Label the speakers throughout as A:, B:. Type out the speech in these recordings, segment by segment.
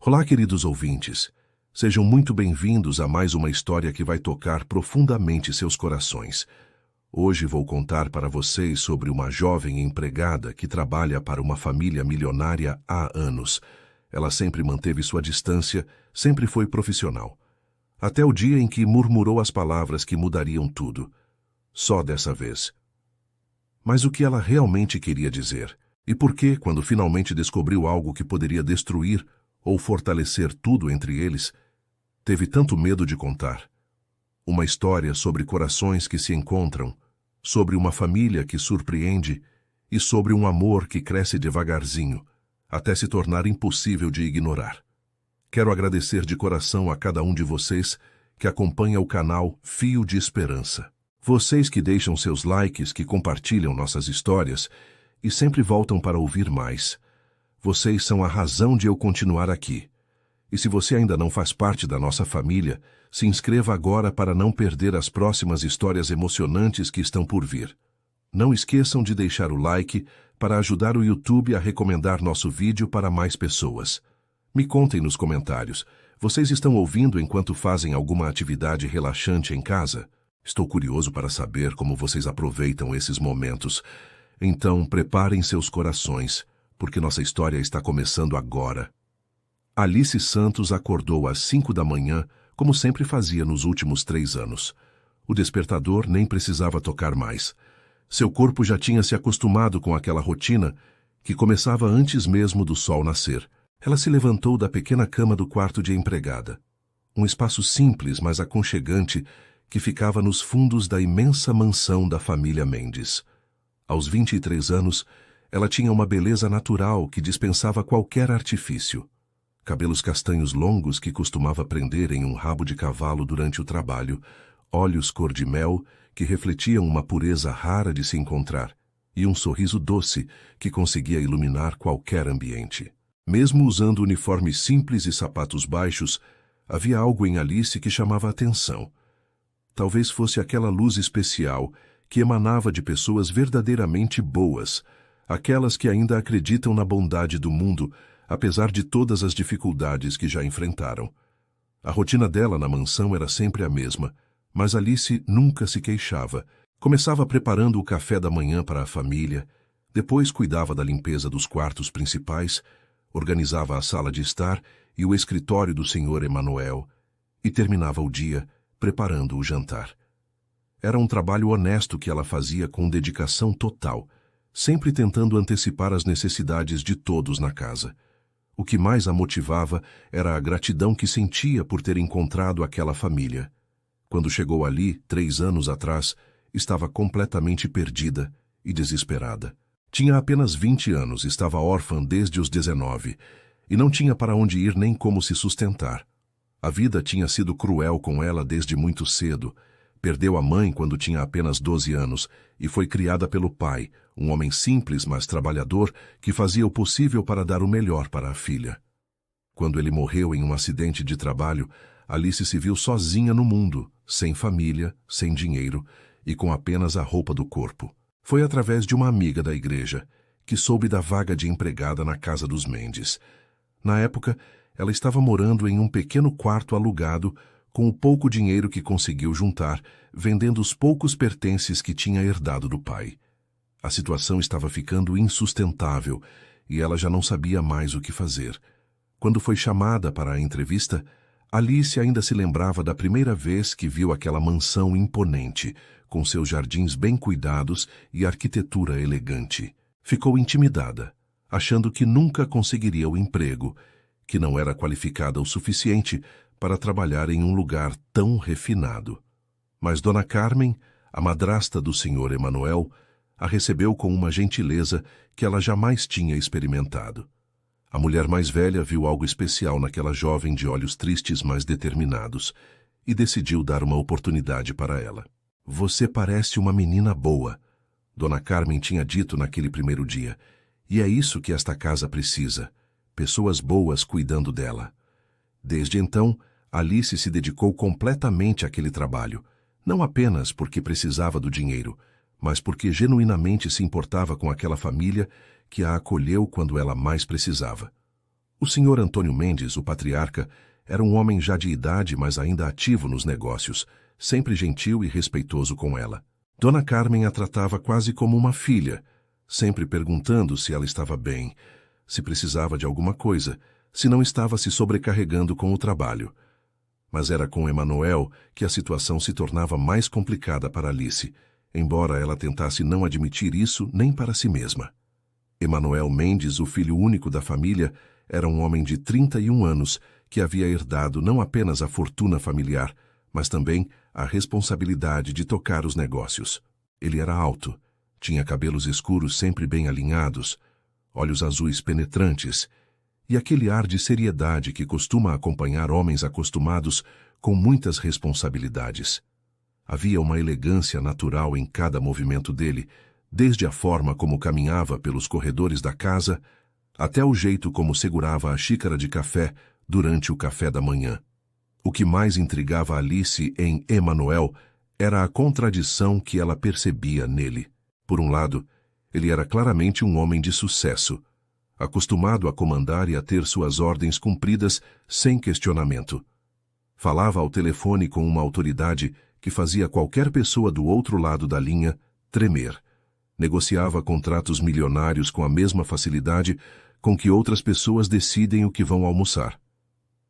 A: Olá, queridos ouvintes. Sejam muito bem-vindos a mais uma história que vai tocar profundamente seus corações. Hoje vou contar para vocês sobre uma jovem empregada que trabalha para uma família milionária há anos. Ela sempre manteve sua distância, sempre foi profissional. Até o dia em que murmurou as palavras que mudariam tudo. Só dessa vez. Mas o que ela realmente queria dizer? E por que, quando finalmente descobriu algo que poderia destruir ou fortalecer tudo entre eles, teve tanto medo de contar? Uma história sobre corações que se encontram, sobre uma família que surpreende e sobre um amor que cresce devagarzinho, até se tornar impossível de ignorar. Quero agradecer de coração a cada um de vocês que acompanha o canal Fio de Esperança. Vocês que deixam seus likes, que compartilham nossas histórias e sempre voltam para ouvir mais. Vocês são a razão de eu continuar aqui. E se você ainda não faz parte da nossa família, se inscreva agora para não perder as próximas histórias emocionantes que estão por vir. Não esqueçam de deixar o like para ajudar o YouTube a recomendar nosso vídeo para mais pessoas. Me contem nos comentários, vocês estão ouvindo enquanto fazem alguma atividade relaxante em casa? Estou curioso para saber como vocês aproveitam esses momentos. Então, preparem seus corações, porque nossa história está começando agora. Alice Santos acordou às 5 da manhã, como sempre fazia nos últimos 3 anos. O despertador nem precisava tocar mais. Seu corpo já tinha se acostumado com aquela rotina que começava antes mesmo do sol nascer. Ela se levantou da pequena cama do quarto de empregada. Um espaço simples, mas aconchegante, que ficava nos fundos da imensa mansão da família Mendes. Aos 23 anos, ela tinha uma beleza natural que dispensava qualquer artifício. Cabelos castanhos longos que costumava prender em um rabo de cavalo durante o trabalho, olhos cor de mel que refletiam uma pureza rara de se encontrar, e um sorriso doce que conseguia iluminar qualquer ambiente. Mesmo usando uniformes simples e sapatos baixos, havia algo em Alice que chamava a atenção. Talvez fosse aquela luz especial que emanava de pessoas verdadeiramente boas, aquelas que ainda acreditam na bondade do mundo, apesar de todas as dificuldades que já enfrentaram. A rotina dela na mansão era sempre a mesma, mas Alice nunca se queixava. Começava preparando o café da manhã para a família, depois cuidava da limpeza dos quartos principais, organizava a sala de estar e o escritório do Sr. Emanuel, e terminava o dia preparando o jantar. Era um trabalho honesto que ela fazia com dedicação total, sempre tentando antecipar as necessidades de todos na casa. O que mais a motivava era a gratidão que sentia por ter encontrado aquela família. Quando chegou ali, 3 anos atrás, estava completamente perdida e desesperada. Tinha apenas 20 anos, estava órfã desde os 19, e não tinha para onde ir nem como se sustentar. A vida tinha sido cruel com ela desde muito cedo. Perdeu a mãe quando tinha apenas 12 anos e foi criada pelo pai, um homem simples, mas trabalhador, que fazia o possível para dar o melhor para a filha. Quando ele morreu em um acidente de trabalho, Alice se viu sozinha no mundo, sem família, sem dinheiro e com apenas a roupa do corpo. Foi através de uma amiga da igreja que soube da vaga de empregada na casa dos Mendes. Na época, ela estava morando em um pequeno quarto alugado com o pouco dinheiro que conseguiu juntar, vendendo os poucos pertences que tinha herdado do pai. A situação estava ficando insustentável e ela já não sabia mais o que fazer. Quando foi chamada para a entrevista, Alice ainda se lembrava da primeira vez que viu aquela mansão imponente, com seus jardins bem cuidados e arquitetura elegante. Ficou intimidada, achando que nunca conseguiria o emprego, que não era qualificada o suficiente para trabalhar em um lugar tão refinado. Mas Dona Carmen, a madrasta do Sr. Emanuel, a recebeu com uma gentileza que ela jamais tinha experimentado. A mulher mais velha viu algo especial naquela jovem de olhos tristes, mas determinados, e decidiu dar uma oportunidade para ela. "Você parece uma menina boa", Dona Carmen tinha dito naquele primeiro dia, "e é isso que esta casa precisa. Pessoas boas cuidando dela." Desde então, Alice se dedicou completamente àquele trabalho, não apenas porque precisava do dinheiro, mas porque genuinamente se importava com aquela família que a acolheu quando ela mais precisava. O Sr. Antônio Mendes, o patriarca, era um homem já de idade, mas ainda ativo nos negócios, sempre gentil e respeitoso com ela. Dona Carmen a tratava quase como uma filha, sempre perguntando se ela estava bem, se precisava de alguma coisa, se não estava se sobrecarregando com o trabalho. Mas era com Emanuel que a situação se tornava mais complicada para Alice, embora ela tentasse não admitir isso nem para si mesma. Emanuel Mendes, o filho único da família, era um homem de 31 anos que havia herdado não apenas a fortuna familiar, mas também a responsabilidade de tocar os negócios. Ele era alto, tinha cabelos escuros sempre bem alinhados, olhos azuis penetrantes e aquele ar de seriedade que costuma acompanhar homens acostumados com muitas responsabilidades. Havia uma elegância natural em cada movimento dele, desde a forma como caminhava pelos corredores da casa até o jeito como segurava a xícara de café durante o café da manhã. O que mais intrigava Alice em Emanuel era a contradição que ela percebia nele. Por um lado, ele era claramente um homem de sucesso, acostumado a comandar e a ter suas ordens cumpridas sem questionamento. Falava ao telefone com uma autoridade que fazia qualquer pessoa do outro lado da linha tremer. Negociava contratos milionários com a mesma facilidade com que outras pessoas decidem o que vão almoçar.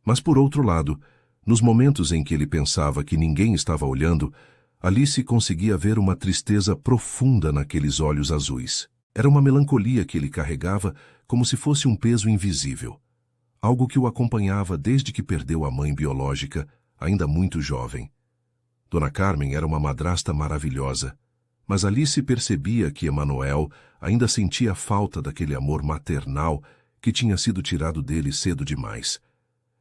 A: Mas, por outro lado, nos momentos em que ele pensava que ninguém estava olhando, Alice conseguia ver uma tristeza profunda naqueles olhos azuis. Era uma melancolia que ele carregava como se fosse um peso invisível, algo que o acompanhava desde que perdeu a mãe biológica, ainda muito jovem. Dona Carmen era uma madrasta maravilhosa, mas Alice percebia que Emanuel ainda sentia falta daquele amor maternal que tinha sido tirado dele cedo demais.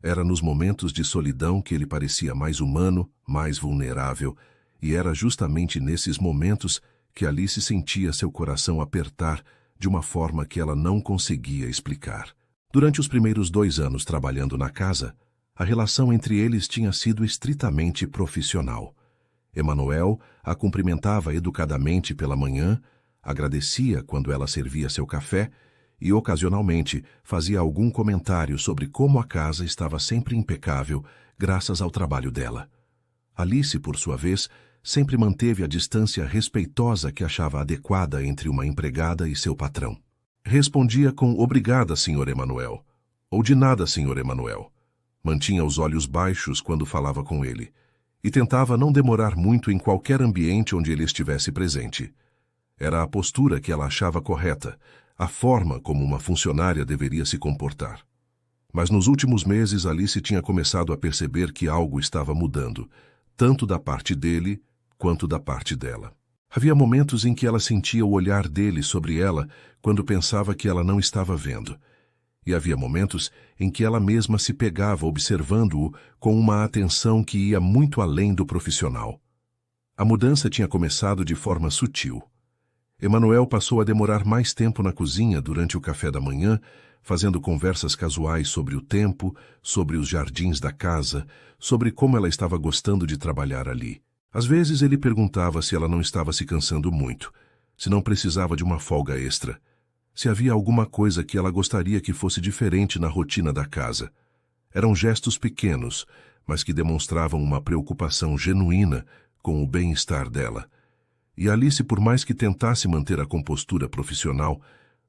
A: Era nos momentos de solidão que ele parecia mais humano, mais vulnerável, e era justamente nesses momentos que Alice sentia seu coração apertar de uma forma que ela não conseguia explicar. Durante os primeiros 2 anos trabalhando na casa, a relação entre eles tinha sido estritamente profissional. Emanuel a cumprimentava educadamente pela manhã, agradecia quando ela servia seu café e, ocasionalmente, fazia algum comentário sobre como a casa estava sempre impecável graças ao trabalho dela. Alice, por sua vez, sempre manteve a distância respeitosa que achava adequada entre uma empregada e seu patrão. Respondia com "Obrigada, Sr. Emanuel", ou "De nada, Sr. Emanuel". Mantinha os olhos baixos quando falava com ele e tentava não demorar muito em qualquer ambiente onde ele estivesse presente. Era a postura que ela achava correta, a forma como uma funcionária deveria se comportar. Mas nos últimos meses Alice tinha começado a perceber que algo estava mudando, tanto da parte dele quanto da parte dela. Havia momentos em que ela sentia o olhar dele sobre ela quando pensava que ela não estava vendo. E havia momentos em que ela mesma se pegava observando-o com uma atenção que ia muito além do profissional. A mudança tinha começado de forma sutil. Emanuel passou a demorar mais tempo na cozinha durante o café da manhã, fazendo conversas casuais sobre o tempo, sobre os jardins da casa, sobre como ela estava gostando de trabalhar ali. Às vezes ele perguntava se ela não estava se cansando muito, se não precisava de uma folga extra, se havia alguma coisa que ela gostaria que fosse diferente na rotina da casa. Eram gestos pequenos, mas que demonstravam uma preocupação genuína com o bem-estar dela. E Alice, por mais que tentasse manter a compostura profissional,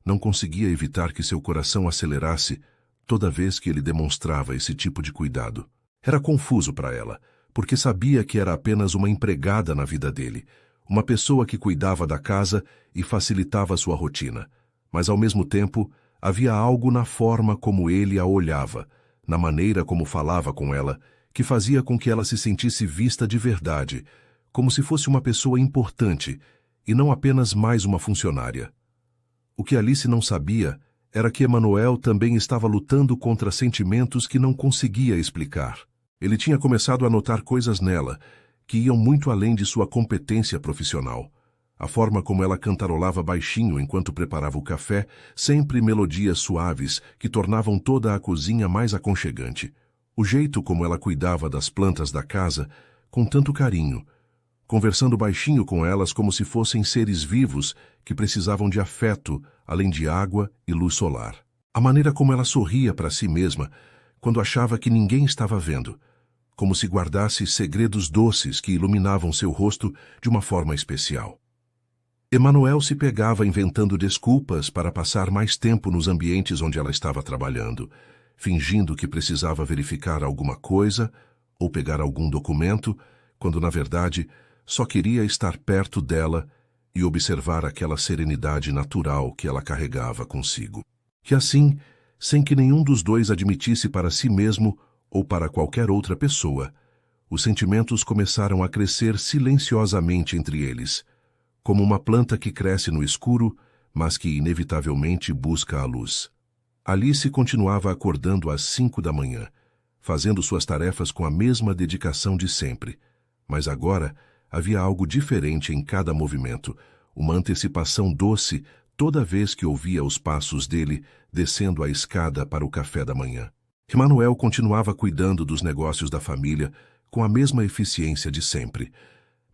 A: não conseguia evitar que seu coração acelerasse toda vez que ele demonstrava esse tipo de cuidado. Era confuso para ela, porque sabia que era apenas uma empregada na vida dele, uma pessoa que cuidava da casa e facilitava sua rotina. Mas, ao mesmo tempo, havia algo na forma como ele a olhava, na maneira como falava com ela, que fazia com que ela se sentisse vista de verdade, como se fosse uma pessoa importante e não apenas mais uma funcionária. O que Alice não sabia era que Emanuel também estava lutando contra sentimentos que não conseguia explicar. Ele tinha começado a notar coisas nela que iam muito além de sua competência profissional. A forma como ela cantarolava baixinho enquanto preparava o café, sempre melodias suaves que tornavam toda a cozinha mais aconchegante. O jeito como ela cuidava das plantas da casa com tanto carinho, conversando baixinho com elas como se fossem seres vivos que precisavam de afeto, além de água e luz solar. A maneira como ela sorria para si mesma quando achava que ninguém estava vendo, como se guardasse segredos doces que iluminavam seu rosto de uma forma especial. Emanuel se pegava inventando desculpas para passar mais tempo nos ambientes onde ela estava trabalhando, fingindo que precisava verificar alguma coisa ou pegar algum documento, quando na verdade só queria estar perto dela e observar aquela serenidade natural que ela carregava consigo. E assim, sem que nenhum dos dois admitisse para si mesmo ou para qualquer outra pessoa, os sentimentos começaram a crescer silenciosamente entre eles, como uma planta que cresce no escuro, mas que inevitavelmente busca a luz. Alice continuava acordando às 5 da manhã, fazendo suas tarefas com a mesma dedicação de sempre, mas agora havia algo diferente em cada movimento, uma antecipação doce toda vez que ouvia os passos dele descendo a escada para o café da manhã. Emanuel continuava cuidando dos negócios da família com a mesma eficiência de sempre,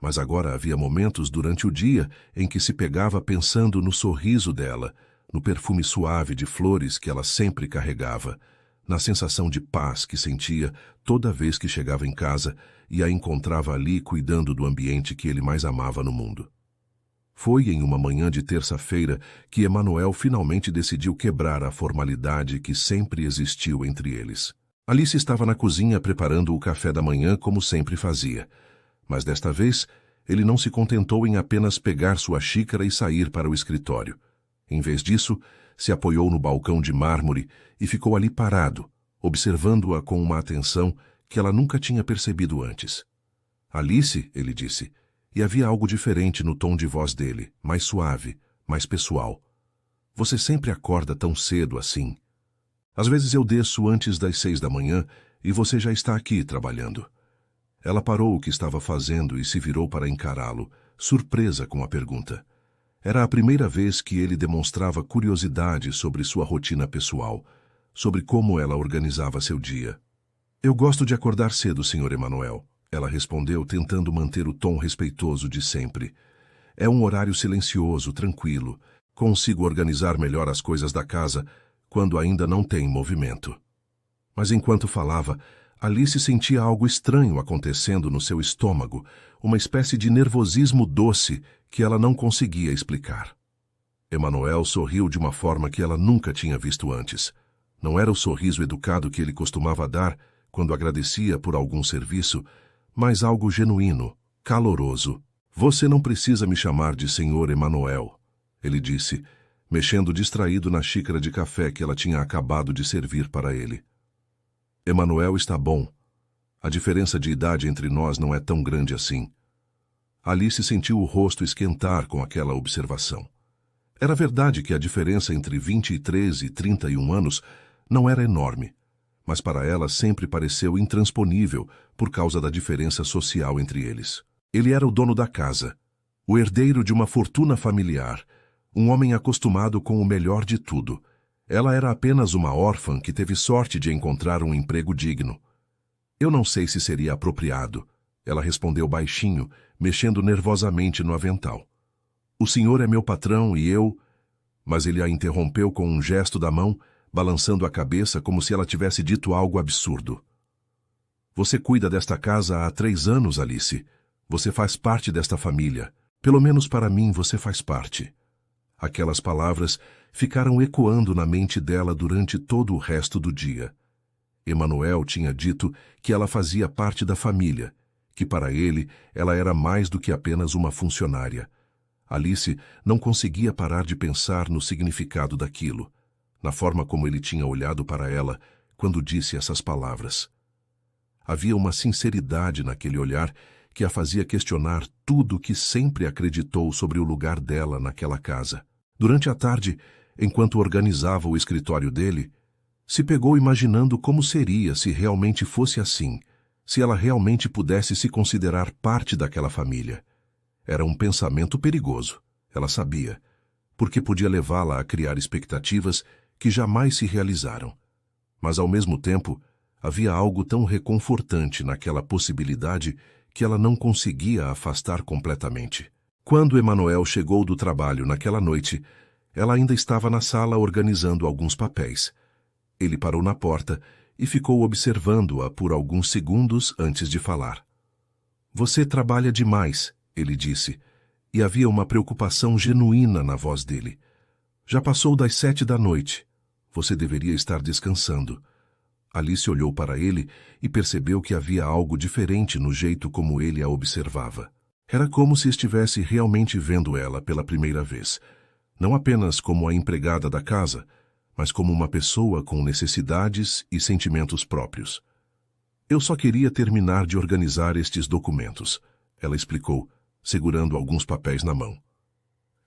A: mas agora havia momentos durante o dia em que se pegava pensando no sorriso dela, no perfume suave de flores que ela sempre carregava, na sensação de paz que sentia toda vez que chegava em casa e a encontrava ali cuidando do ambiente que ele mais amava no mundo. Foi em uma manhã de terça-feira que Emanuel finalmente decidiu quebrar a formalidade que sempre existiu entre eles. Alice estava na cozinha preparando o café da manhã como sempre fazia, mas desta vez ele não se contentou em apenas pegar sua xícara e sair para o escritório. Em vez disso, se apoiou no balcão de mármore e ficou ali parado, observando-a com uma atenção que ela nunca tinha percebido antes. Alice, ele disse, e havia algo diferente no tom de voz dele, mais suave, mais pessoal. Você sempre acorda tão cedo assim. Às vezes eu desço antes das 6 da manhã e você já está aqui trabalhando. Ela parou o que estava fazendo e se virou para encará-lo, surpresa com a pergunta. Era a primeira vez que ele demonstrava curiosidade sobre sua rotina pessoal, sobre como ela organizava seu dia. Eu gosto de acordar cedo, Sr. Emanuel. Ela respondeu, tentando manter o tom respeitoso de sempre. É um horário silencioso, tranquilo. Consigo organizar melhor as coisas da casa quando ainda não tem movimento. Mas enquanto falava, Alice sentia algo estranho acontecendo no seu estômago, uma espécie de nervosismo doce que ela não conseguia explicar. Emanuel sorriu de uma forma que ela nunca tinha visto antes. Não era o sorriso educado que ele costumava dar quando agradecia por algum serviço, mas algo genuíno, caloroso. Você não precisa me chamar de Sr. Emanuel, ele disse, mexendo distraído na xícara de café que ela tinha acabado de servir para ele. Emanuel está bom. A diferença de idade entre nós não é tão grande assim. Alice sentiu o rosto esquentar com aquela observação. Era verdade que a diferença entre 23 e 31 anos não era enorme, mas para ela sempre pareceu intransponível por causa da diferença social entre eles. Ele era o dono da casa, o herdeiro de uma fortuna familiar, um homem acostumado com o melhor de tudo. Ela era apenas uma órfã que teve sorte de encontrar um emprego digno. Eu não sei se seria apropriado, ela respondeu baixinho, mexendo nervosamente no avental. O senhor é meu patrão e eu... Mas ele a interrompeu com um gesto da mão, balançando a cabeça como se ela tivesse dito algo absurdo. Você cuida desta casa há 3 anos, Alice. Você faz parte desta família. Pelo menos para mim você faz parte. Aquelas palavras ficaram ecoando na mente dela durante todo o resto do dia. Emanuel tinha dito que ela fazia parte da família, que para ele ela era mais do que apenas uma funcionária. Alice não conseguia parar de pensar no significado daquilo, na forma como ele tinha olhado para ela quando disse essas palavras. Havia uma sinceridade naquele olhar que a fazia questionar tudo o que sempre acreditou sobre o lugar dela naquela casa. Durante a tarde, enquanto organizava o escritório dele, se pegou imaginando como seria se realmente fosse assim, se ela realmente pudesse se considerar parte daquela família. Era um pensamento perigoso, ela sabia, porque podia levá-la a criar expectativas que jamais se realizaram. Mas, ao mesmo tempo, havia algo tão reconfortante naquela possibilidade que ela não conseguia afastar completamente. Quando Emanuel chegou do trabalho naquela noite, Ela ainda estava na sala organizando alguns papéis. Ele parou na porta e ficou observando-a por alguns segundos antes de falar. Você trabalha demais, ele disse, e havia uma preocupação genuína na voz dele. Já passou das 7 da noite. Você deveria estar descansando. Alice olhou para ele e percebeu que havia algo diferente no jeito como ele a observava. Era como se estivesse realmente vendo ela pela primeira vez. Não apenas como a empregada da casa, mas como uma pessoa com necessidades e sentimentos próprios. Eu só queria terminar de organizar estes documentos, ela explicou, segurando alguns papéis na mão.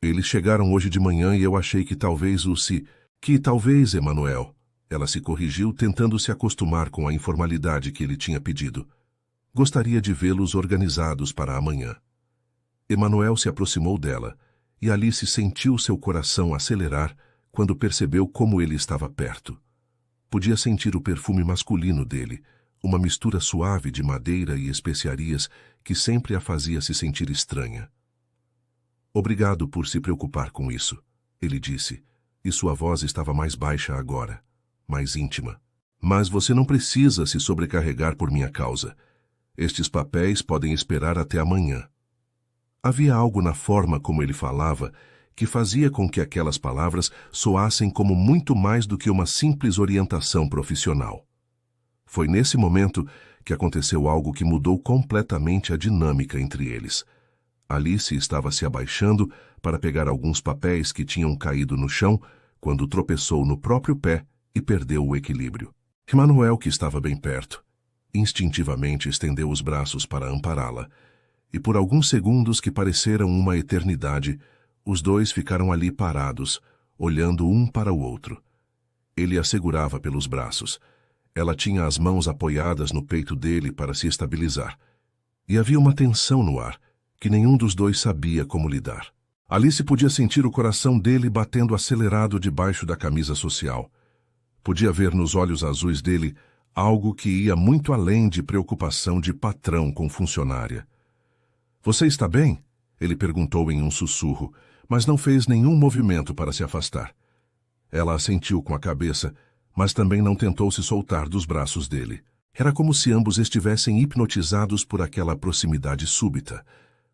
A: Eles chegaram hoje de manhã e eu achei que talvez Emanuel. Ela se corrigiu, tentando se acostumar com a informalidade que ele tinha pedido. Gostaria de vê-los organizados para amanhã. Emanuel se aproximou dela, e Alice sentiu seu coração acelerar quando percebeu como ele estava perto. Podia sentir o perfume masculino dele, uma mistura suave de madeira e especiarias que sempre a fazia se sentir estranha. Obrigado por se preocupar com isso, ele disse, e sua voz estava mais baixa agora, mais íntima. Mas você não precisa se sobrecarregar por minha causa. Estes papéis podem esperar até amanhã. Havia algo na forma como ele falava que fazia com que aquelas palavras soassem como muito mais do que uma simples orientação profissional. Foi nesse momento que aconteceu algo que mudou completamente a dinâmica entre eles. Alice estava se abaixando para pegar alguns papéis que tinham caído no chão quando tropeçou no próprio pé e perdeu o equilíbrio. Emanuel, que estava bem perto, instintivamente estendeu os braços para ampará-la, e por alguns segundos que pareceram uma eternidade, os dois ficaram ali parados, olhando um para o outro. Ele a segurava pelos braços. Ela tinha as mãos apoiadas no peito dele para se estabilizar. E havia uma tensão no ar, que nenhum dos dois sabia como lidar. Alice podia sentir o coração dele batendo acelerado debaixo da camisa social. Podia ver nos olhos azuis dele algo que ia muito além de preocupação de patrão com funcionária. Você está bem? Ele perguntou em um sussurro, mas não fez nenhum movimento para se afastar. Ela assentiu com a cabeça, mas também não tentou se soltar dos braços dele. Era como se ambos estivessem hipnotizados por aquela proximidade súbita,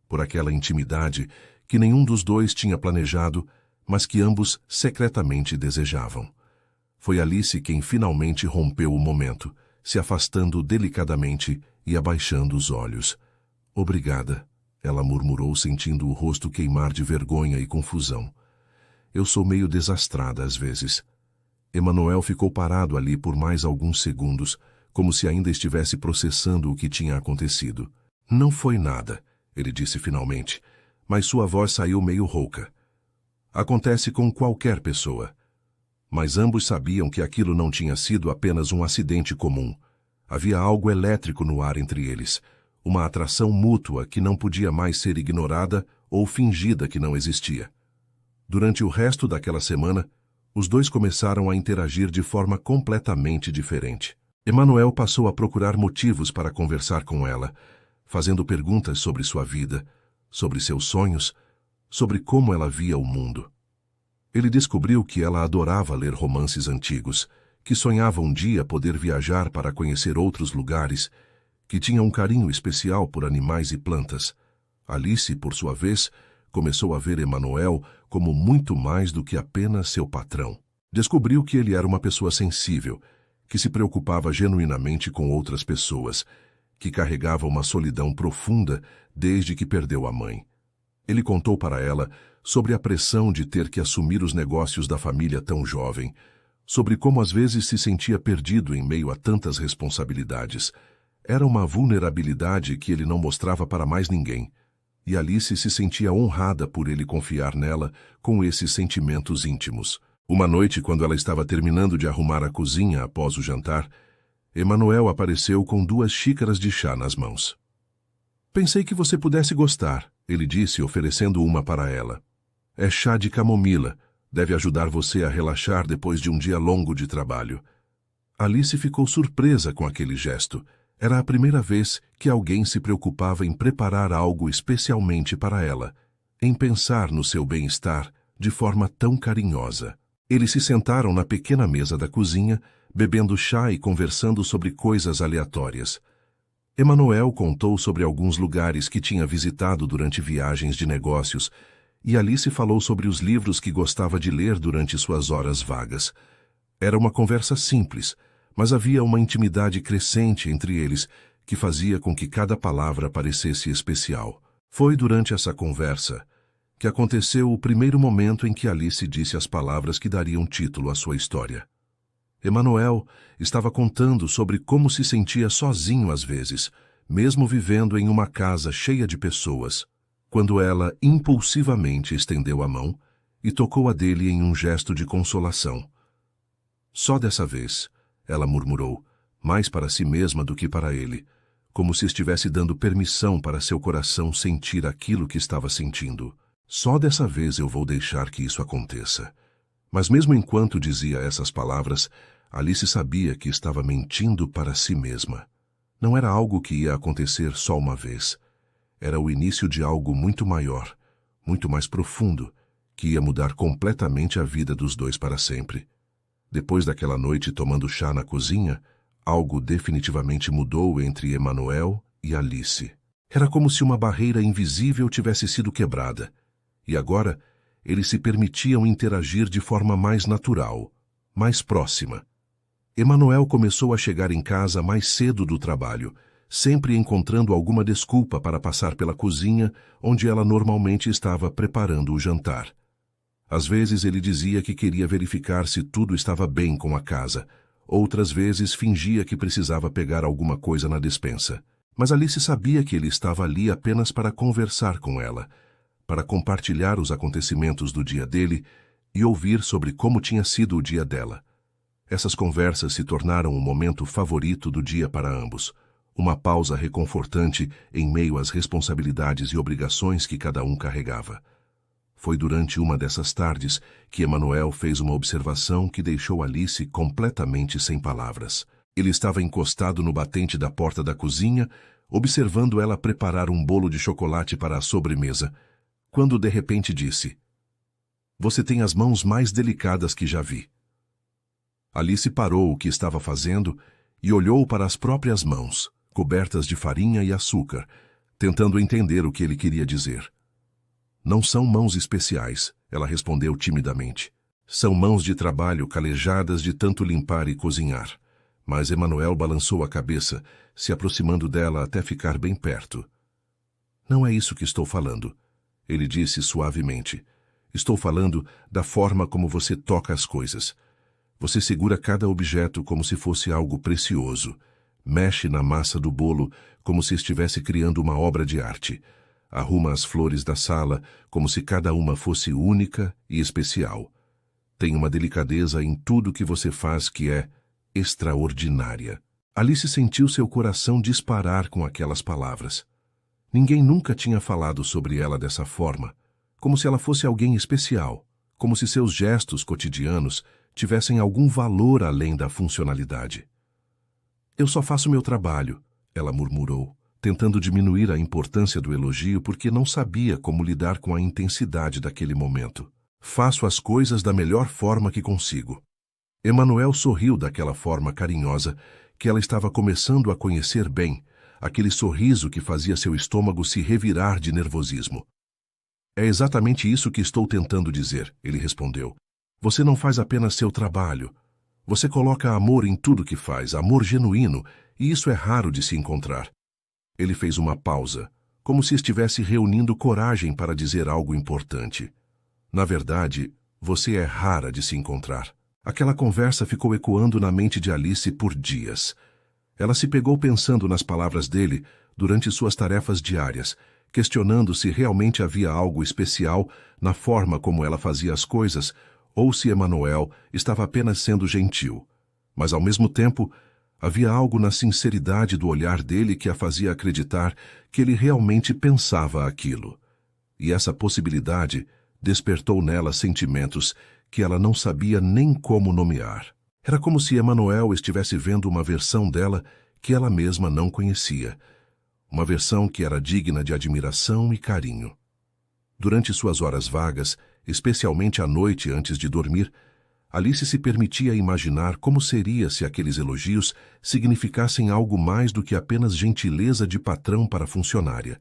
A: por aquela intimidade que nenhum dos dois tinha planejado, mas que ambos secretamente desejavam. Foi Alice quem finalmente rompeu o momento, se afastando delicadamente e abaixando os olhos. Obrigada, ela murmurou, sentindo o rosto queimar de vergonha e confusão. Eu sou meio desastrada às vezes. Emanuel ficou parado ali por mais alguns segundos, como se ainda estivesse processando o que tinha acontecido. Não foi nada, ele disse finalmente, mas sua voz saiu meio rouca. Acontece com qualquer pessoa. Mas ambos sabiam que aquilo não tinha sido apenas um acidente comum. Havia algo elétrico no ar entre eles, uma atração mútua que não podia mais ser ignorada ou fingida que não existia. Durante o resto daquela semana, os dois começaram a interagir de forma completamente diferente. Emanuel passou a procurar motivos para conversar com ela, fazendo perguntas sobre sua vida, sobre seus sonhos, sobre como ela via o mundo. Ele descobriu que ela adorava ler romances antigos, que sonhava um dia poder viajar para conhecer outros lugares, que tinha um carinho especial por animais e plantas. Alice, por sua vez, começou a ver Emanuel como muito mais do que apenas seu patrão. Descobriu que ele era uma pessoa sensível, que se preocupava genuinamente com outras pessoas, que carregava uma solidão profunda desde que perdeu a mãe. Ele contou para ela sobre a pressão de ter que assumir os negócios da família tão jovem, sobre como às vezes se sentia perdido em meio a tantas responsabilidades. Era uma vulnerabilidade que ele não mostrava para mais ninguém, e Alice se sentia honrada por ele confiar nela com esses sentimentos íntimos. Uma noite, quando ela estava terminando de arrumar a cozinha após o jantar, Emanuel apareceu com 2 xícaras de chá nas mãos. Pensei que você pudesse gostar, ele disse, oferecendo uma para ela. É chá de camomila, deve ajudar você a relaxar depois de um dia longo de trabalho. Alice ficou surpresa com aquele gesto. Era a primeira vez que alguém se preocupava em preparar algo especialmente para ela, em pensar no seu bem-estar, de forma tão carinhosa. Eles se sentaram na pequena mesa da cozinha, bebendo chá e conversando sobre coisas aleatórias. Emanuel contou sobre alguns lugares que tinha visitado durante viagens de negócios, e Alice falou sobre os livros que gostava de ler durante suas horas vagas. Era uma conversa simples, mas havia uma intimidade crescente entre eles que fazia com que cada palavra parecesse especial. Foi durante essa conversa que aconteceu o primeiro momento em que Alice disse as palavras que dariam título à sua história. Emanuel estava contando sobre como se sentia sozinho às vezes, mesmo vivendo em uma casa cheia de pessoas, quando ela impulsivamente estendeu a mão e tocou a dele em um gesto de consolação. Só dessa vez, ela murmurou, mais para si mesma do que para ele, como se estivesse dando permissão para seu coração sentir aquilo que estava sentindo. Só dessa vez eu vou deixar que isso aconteça. Mas mesmo enquanto dizia essas palavras, Alice sabia que estava mentindo para si mesma. Não era algo que ia acontecer só uma vez. Era o início de algo muito maior, muito mais profundo, que ia mudar completamente a vida dos dois para sempre. Depois daquela noite tomando chá na cozinha, algo definitivamente mudou entre Emanuel e Alice. Era como se uma barreira invisível tivesse sido quebrada. E agora, eles se permitiam interagir de forma mais natural, mais próxima. Emanuel começou a chegar em casa mais cedo do trabalho, sempre encontrando alguma desculpa para passar pela cozinha, onde ela normalmente estava preparando o jantar. Às vezes ele dizia que queria verificar se tudo estava bem com a casa. Outras vezes fingia que precisava pegar alguma coisa na despensa. Mas Alice sabia que ele estava ali apenas para conversar com ela, para compartilhar os acontecimentos do dia dele e ouvir sobre como tinha sido o dia dela. Essas conversas se tornaram o momento favorito do dia para ambos, uma pausa reconfortante em meio às responsabilidades e obrigações que cada um carregava. Foi durante uma dessas tardes que Emanuel fez uma observação que deixou Alice completamente sem palavras. Ele estava encostado no batente da porta da cozinha, observando ela preparar um bolo de chocolate para a sobremesa, quando de repente disse: "Você tem as mãos mais delicadas que já vi." Alice parou o que estava fazendo e olhou para as próprias mãos, cobertas de farinha e açúcar, tentando entender o que ele queria dizer. "Não são mãos especiais", ela respondeu timidamente. "São mãos de trabalho calejadas de tanto limpar e cozinhar." Mas Emanuel balançou a cabeça, se aproximando dela até ficar bem perto. "Não é isso que estou falando," ele disse suavemente. "Estou falando da forma como você toca as coisas. Você segura cada objeto como se fosse algo precioso. Mexe na massa do bolo como se estivesse criando uma obra de arte. Arruma as flores da sala como se cada uma fosse única e especial. Tem uma delicadeza em tudo que você faz que é extraordinária." Alice sentiu seu coração disparar com aquelas palavras. Ninguém nunca tinha falado sobre ela dessa forma, como se ela fosse alguém especial, como se seus gestos cotidianos tivessem algum valor além da funcionalidade. "Eu só faço meu trabalho," ela murmurou, tentando diminuir a importância do elogio porque não sabia como lidar com a intensidade daquele momento. "Faço as coisas da melhor forma que consigo." Emanuel sorriu daquela forma carinhosa que ela estava começando a conhecer bem, aquele sorriso que fazia seu estômago se revirar de nervosismo. "É exatamente isso que estou tentando dizer," ele respondeu. "Você não faz apenas seu trabalho. Você coloca amor em tudo que faz, amor genuíno, e isso é raro de se encontrar." Ele fez uma pausa, como se estivesse reunindo coragem para dizer algo importante. "Na verdade, você é rara de se encontrar." Aquela conversa ficou ecoando na mente de Alice por dias. Ela se pegou pensando nas palavras dele durante suas tarefas diárias, questionando se realmente havia algo especial na forma como ela fazia as coisas, ou se Emanuel estava apenas sendo gentil. Mas, ao mesmo tempo, havia algo na sinceridade do olhar dele que a fazia acreditar que ele realmente pensava aquilo. E essa possibilidade despertou nela sentimentos que ela não sabia nem como nomear. Era como se Emanuel estivesse vendo uma versão dela que ela mesma não conhecia, uma versão que era digna de admiração e carinho. Durante suas horas vagas, especialmente à noite antes de dormir, Alice se permitia imaginar como seria se aqueles elogios significassem algo mais do que apenas gentileza de patrão para a funcionária.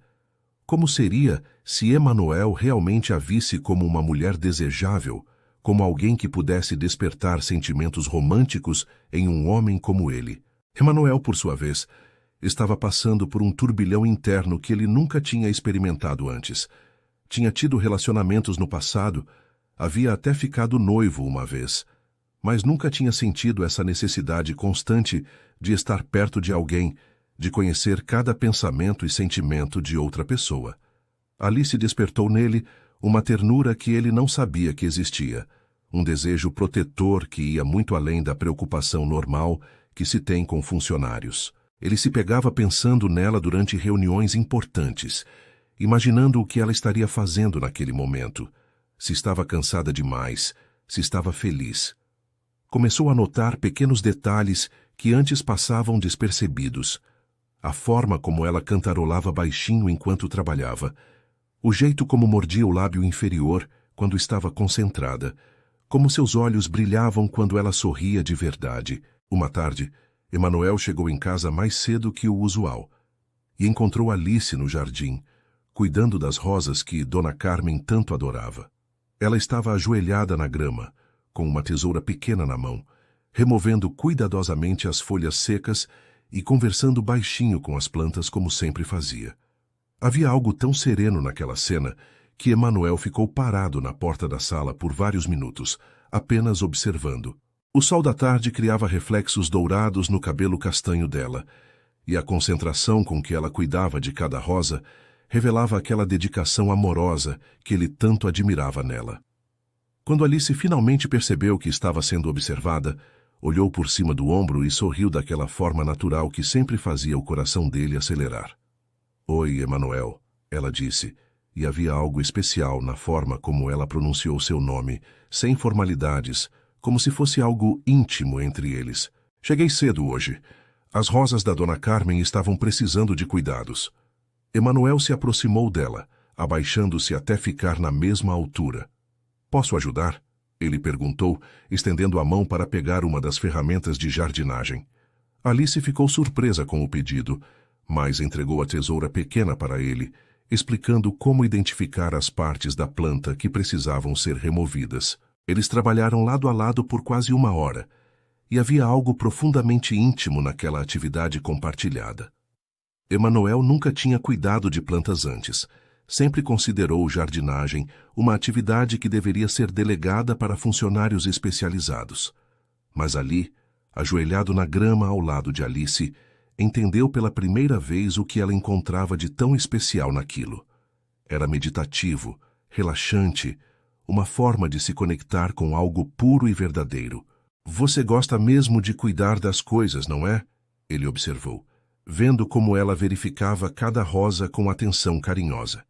A: Como seria se Emanuel realmente a visse como uma mulher desejável, como alguém que pudesse despertar sentimentos românticos em um homem como ele? Emanuel, por sua vez, estava passando por um turbilhão interno que ele nunca tinha experimentado antes. Tinha tido relacionamentos no passado, havia até ficado noivo uma vez, mas nunca tinha sentido essa necessidade constante de estar perto de alguém, de conhecer cada pensamento e sentimento de outra pessoa. Alice despertou nele uma ternura que ele não sabia que existia, um desejo protetor que ia muito além da preocupação normal que se tem com funcionários. Ele se pegava pensando nela durante reuniões importantes, imaginando o que ela estaria fazendo naquele momento, se estava cansada demais, se estava feliz. Começou a notar pequenos detalhes que antes passavam despercebidos. A forma como ela cantarolava baixinho enquanto trabalhava, o jeito como mordia o lábio inferior quando estava concentrada, como seus olhos brilhavam quando ela sorria de verdade. Uma tarde, Emanuel chegou em casa mais cedo que o usual e encontrou Alice no jardim, cuidando das rosas que Dona Carmen tanto adorava. Ela estava ajoelhada na grama, com uma tesoura pequena na mão, removendo cuidadosamente as folhas secas e conversando baixinho com as plantas como sempre fazia. Havia algo tão sereno naquela cena que Emanuel ficou parado na porta da sala por vários minutos, apenas observando. O sol da tarde criava reflexos dourados no cabelo castanho dela, e a concentração com que ela cuidava de cada rosa revelava aquela dedicação amorosa que ele tanto admirava nela. Quando Alice finalmente percebeu que estava sendo observada, olhou por cima do ombro e sorriu daquela forma natural que sempre fazia o coração dele acelerar. "Oi, Emanuel", ela disse, e havia algo especial na forma como ela pronunciou seu nome, sem formalidades, como se fosse algo íntimo entre eles. "Cheguei cedo hoje. As rosas da Dona Carmen estavam precisando de cuidados." Emanuel se aproximou dela, abaixando-se até ficar na mesma altura. "Posso ajudar?" ele perguntou, estendendo a mão para pegar uma das ferramentas de jardinagem. Alice ficou surpresa com o pedido, mas entregou a tesoura pequena para ele, explicando como identificar as partes da planta que precisavam ser removidas. Eles trabalharam lado a lado por quase 1 hora, e havia algo profundamente íntimo naquela atividade compartilhada. Emanuel nunca tinha cuidado de plantas antes. Sempre considerou jardinagem uma atividade que deveria ser delegada para funcionários especializados. Mas ali, ajoelhado na grama ao lado de Alice, entendeu pela primeira vez o que ela encontrava de tão especial naquilo. Era meditativo, relaxante, uma forma de se conectar com algo puro e verdadeiro. "Você gosta mesmo de cuidar das coisas, não é?" ele observou, vendo como ela verificava cada rosa com atenção carinhosa.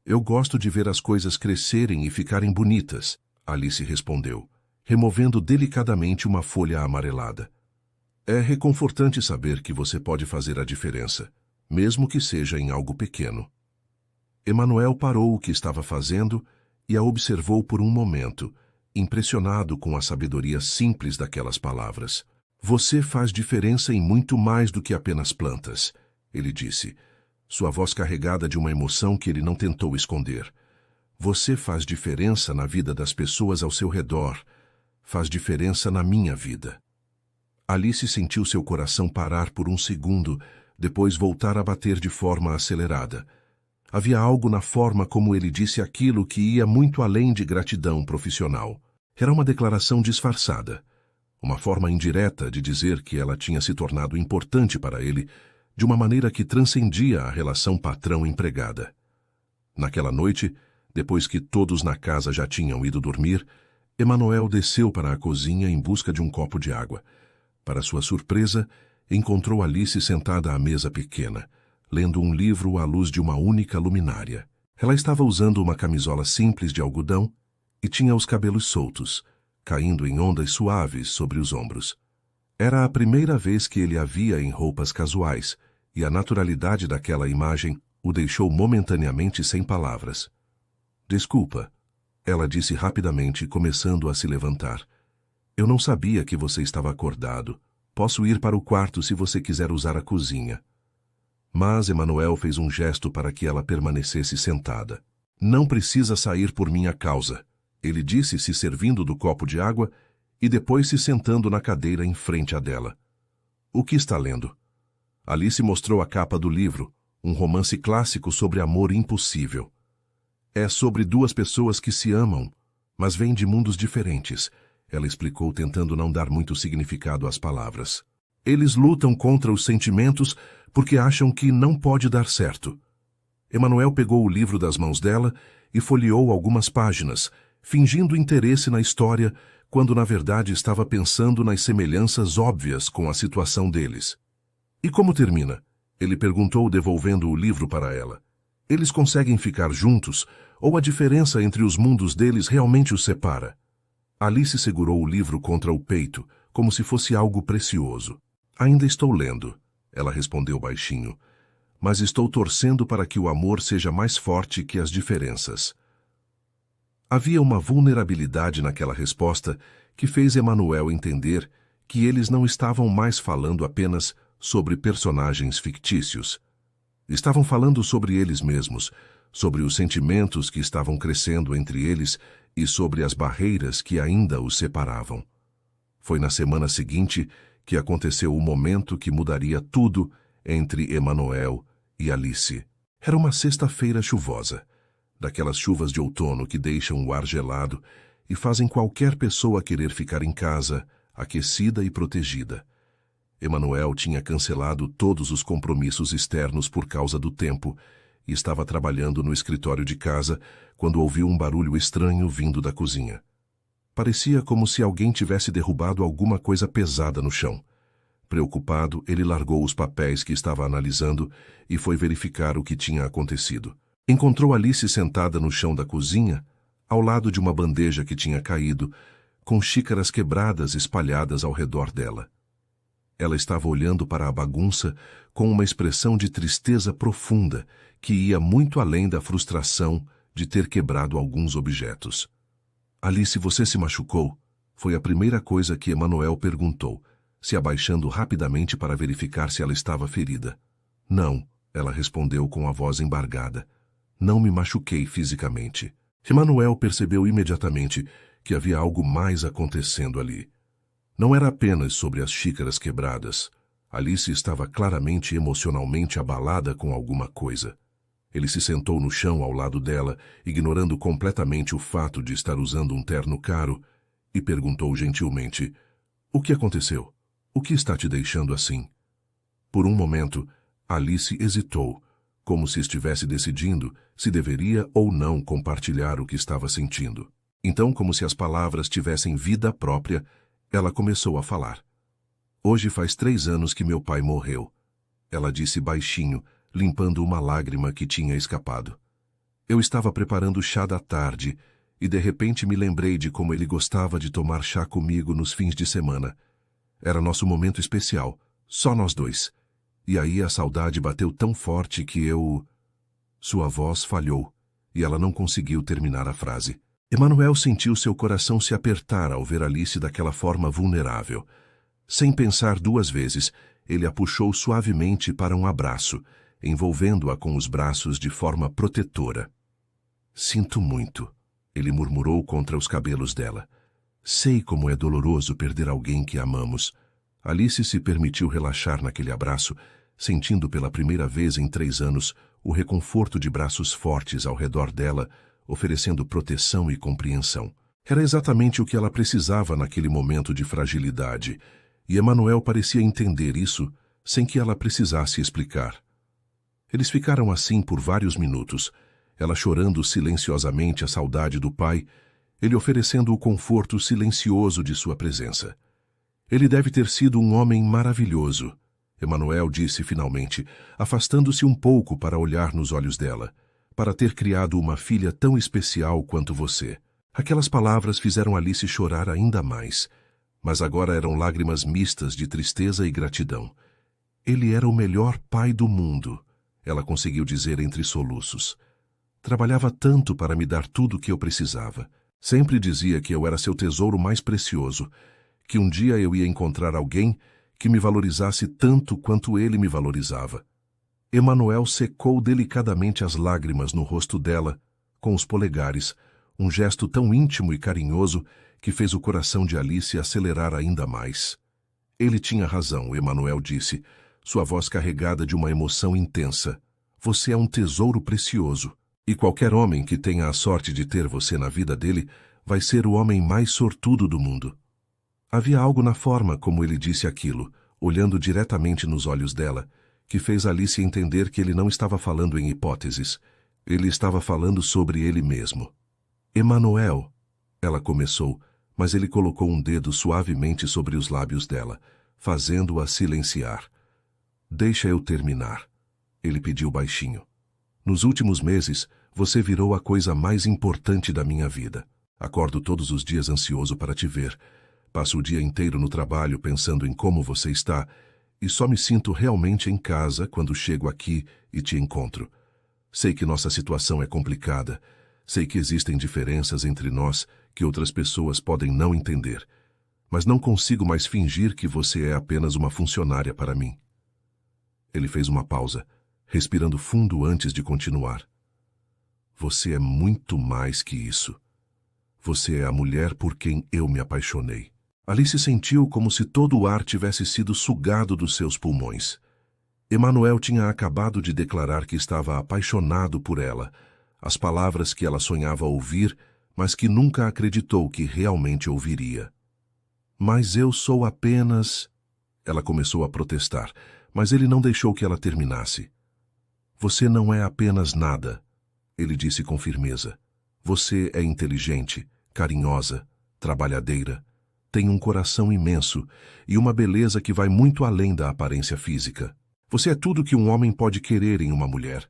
A: "Eu gosto de ver as coisas crescerem e ficarem bonitas", Alice respondeu, removendo delicadamente uma folha amarelada. "É reconfortante saber que você pode fazer a diferença, mesmo que seja em algo pequeno." Emanuel parou o que estava fazendo e a observou por um momento, impressionado com a sabedoria simples daquelas palavras. "Você faz diferença em muito mais do que apenas plantas", ele disse, sua voz carregada de uma emoção que ele não tentou esconder. "Você faz diferença na vida das pessoas ao seu redor, faz diferença na minha vida." Alice sentiu seu coração parar por um segundo, depois voltar a bater de forma acelerada. Havia algo na forma como ele disse aquilo que ia muito além de gratidão profissional. Era uma declaração disfarçada, uma forma indireta de dizer que ela tinha se tornado importante para ele, de uma maneira que transcendia a relação patrão-empregada. Naquela noite, depois que todos na casa já tinham ido dormir, Emanuel desceu para a cozinha em busca de um copo de água. Para sua surpresa, encontrou Alice sentada à mesa pequena, lendo um livro à luz de uma única luminária. Ela estava usando uma camisola simples de algodão e tinha os cabelos soltos, caindo em ondas suaves sobre os ombros. Era a primeira vez que ele a via em roupas casuais, e a naturalidade daquela imagem o deixou momentaneamente sem palavras. "Desculpa", Ela disse rapidamente, começando a se levantar. Eu não sabia que você estava acordado. Posso ir para o quarto se você quiser usar a cozinha. Mas Emanuel fez um gesto para que ela permanecesse sentada. Não precisa sair por minha causa, ele disse, se servindo do copo de água e depois se sentando na cadeira em frente à dela. O que está lendo? Alice mostrou a capa do livro, um romance clássico sobre amor impossível. É sobre duas pessoas que se amam, mas vêm de mundos diferentes, ela explicou, tentando não dar muito significado às palavras. Eles lutam contra os sentimentos porque acham que não pode dar certo. Emanuel pegou o livro das mãos dela e folheou algumas páginas, fingindo interesse na história, quando na verdade estava pensando nas semelhanças óbvias com a situação deles. E como termina? Ele perguntou, devolvendo o livro para ela. Eles conseguem ficar juntos, ou a diferença entre os mundos deles realmente os separa? Alice segurou o livro contra o peito, como se fosse algo precioso. Ainda estou lendo, ela respondeu baixinho, mas estou torcendo para que o amor seja mais forte que as diferenças. Havia uma vulnerabilidade naquela resposta que fez Emanuel entender que eles não estavam mais falando apenas sobre personagens fictícios. Estavam falando sobre eles mesmos, sobre os sentimentos que estavam crescendo entre eles e sobre as barreiras que ainda os separavam. Foi na semana seguinte que aconteceu o momento que mudaria tudo entre Emanuel e Alice. Era uma sexta-feira chuvosa, daquelas chuvas de outono que deixam o ar gelado e fazem qualquer pessoa querer ficar em casa, aquecida e protegida. Emanuel tinha cancelado todos os compromissos externos por causa do tempo e estava trabalhando no escritório de casa quando ouviu um barulho estranho vindo da cozinha. Parecia como se alguém tivesse derrubado alguma coisa pesada no chão. Preocupado, ele largou os papéis que estava analisando e foi verificar o que tinha acontecido. Encontrou Alice sentada no chão da cozinha, ao lado de uma bandeja que tinha caído, com xícaras quebradas espalhadas ao redor dela. Ela estava olhando para a bagunça com uma expressão de tristeza profunda que ia muito além da frustração de ter quebrado alguns objetos. Alice, você se machucou? Foi a primeira coisa que Emanuel perguntou, se abaixando rapidamente para verificar se ela estava ferida. Não, ela respondeu com a voz embargada. Não me machuquei fisicamente. Emanuel percebeu imediatamente que havia algo mais acontecendo ali. Não era apenas sobre as xícaras quebradas. Alice estava claramente emocionalmente abalada com alguma coisa. Ele se sentou no chão ao lado dela, ignorando completamente o fato de estar usando um terno caro, e perguntou gentilmente, o que aconteceu? O que está te deixando assim? Por um momento, Alice hesitou, como se estivesse decidindo se deveria ou não compartilhar o que estava sentindo. Então, como se as palavras tivessem vida própria, ela começou a falar. Hoje faz 3 anos que meu pai morreu. Ela disse baixinho, limpando uma lágrima que tinha escapado. Eu estava preparando o chá da tarde e de repente me lembrei de como ele gostava de tomar chá comigo nos fins de semana. Era nosso momento especial, só nós dois. E aí a saudade bateu tão forte que eu... Sua voz falhou e ela não conseguiu terminar a frase. Emanuel sentiu seu coração se apertar ao ver Alice daquela forma vulnerável. Sem pensar 2 vezes, ele a puxou suavemente para um abraço, envolvendo-a com os braços de forma protetora. Sinto muito, ele murmurou contra os cabelos dela. Sei como é doloroso perder alguém que amamos. Alice se permitiu relaxar naquele abraço, sentindo pela primeira vez em 3 anos o reconforto de braços fortes ao redor dela, oferecendo proteção e compreensão. Era exatamente o que ela precisava naquele momento de fragilidade, e Emanuel parecia entender isso sem que ela precisasse explicar. Eles ficaram assim por vários minutos, ela chorando silenciosamente a saudade do pai, ele oferecendo o conforto silencioso de sua presença. Ele deve ter sido um homem maravilhoso, Emanuel disse finalmente, afastando-se um pouco para olhar nos olhos dela, para ter criado uma filha tão especial quanto você. Aquelas palavras fizeram Alice chorar ainda mais, mas agora eram lágrimas mistas de tristeza e gratidão. Ele era o melhor pai do mundo, ela conseguiu dizer entre soluços. Trabalhava tanto para me dar tudo o que eu precisava. Sempre dizia que eu era seu tesouro mais precioso, que um dia eu ia encontrar alguém que me valorizasse tanto quanto ele me valorizava. Emanuel secou delicadamente as lágrimas no rosto dela, com os polegares, um gesto tão íntimo e carinhoso que fez o coração de Alice acelerar ainda mais. Ele tinha razão, Emanuel disse, sua voz carregada de uma emoção intensa. Você é um tesouro precioso, e qualquer homem que tenha a sorte de ter você na vida dele vai ser o homem mais sortudo do mundo. Havia algo na forma como ele disse aquilo, olhando diretamente nos olhos dela, que fez Alice entender que ele não estava falando em hipóteses. Ele estava falando sobre ele mesmo. Emanuel, ela começou, mas ele colocou um dedo suavemente sobre os lábios dela, fazendo-a silenciar. Deixa eu terminar, ele pediu baixinho. Nos últimos meses, você virou a coisa mais importante da minha vida. Acordo todos os dias ansioso para te ver. Passo o dia inteiro no trabalho pensando em como você está e só me sinto realmente em casa quando chego aqui e te encontro. Sei que nossa situação é complicada. Sei que existem diferenças entre nós que outras pessoas podem não entender. Mas não consigo mais fingir que você é apenas uma funcionária para mim. Ele fez uma pausa, respirando fundo antes de continuar. Você é muito mais que isso. Você é a mulher por quem eu me apaixonei. Alice sentiu como se todo o ar tivesse sido sugado dos seus pulmões. Emanuel tinha acabado de declarar que estava apaixonado por ela, as palavras que ela sonhava ouvir, mas que nunca acreditou que realmente ouviria. Mas eu sou apenas... Ela começou a protestar, mas ele não deixou que ela terminasse. Você não é apenas nada, ele disse com firmeza. Você é inteligente, carinhosa, trabalhadeira, tem um coração imenso e uma beleza que vai muito além da aparência física. Você é tudo que um homem pode querer em uma mulher.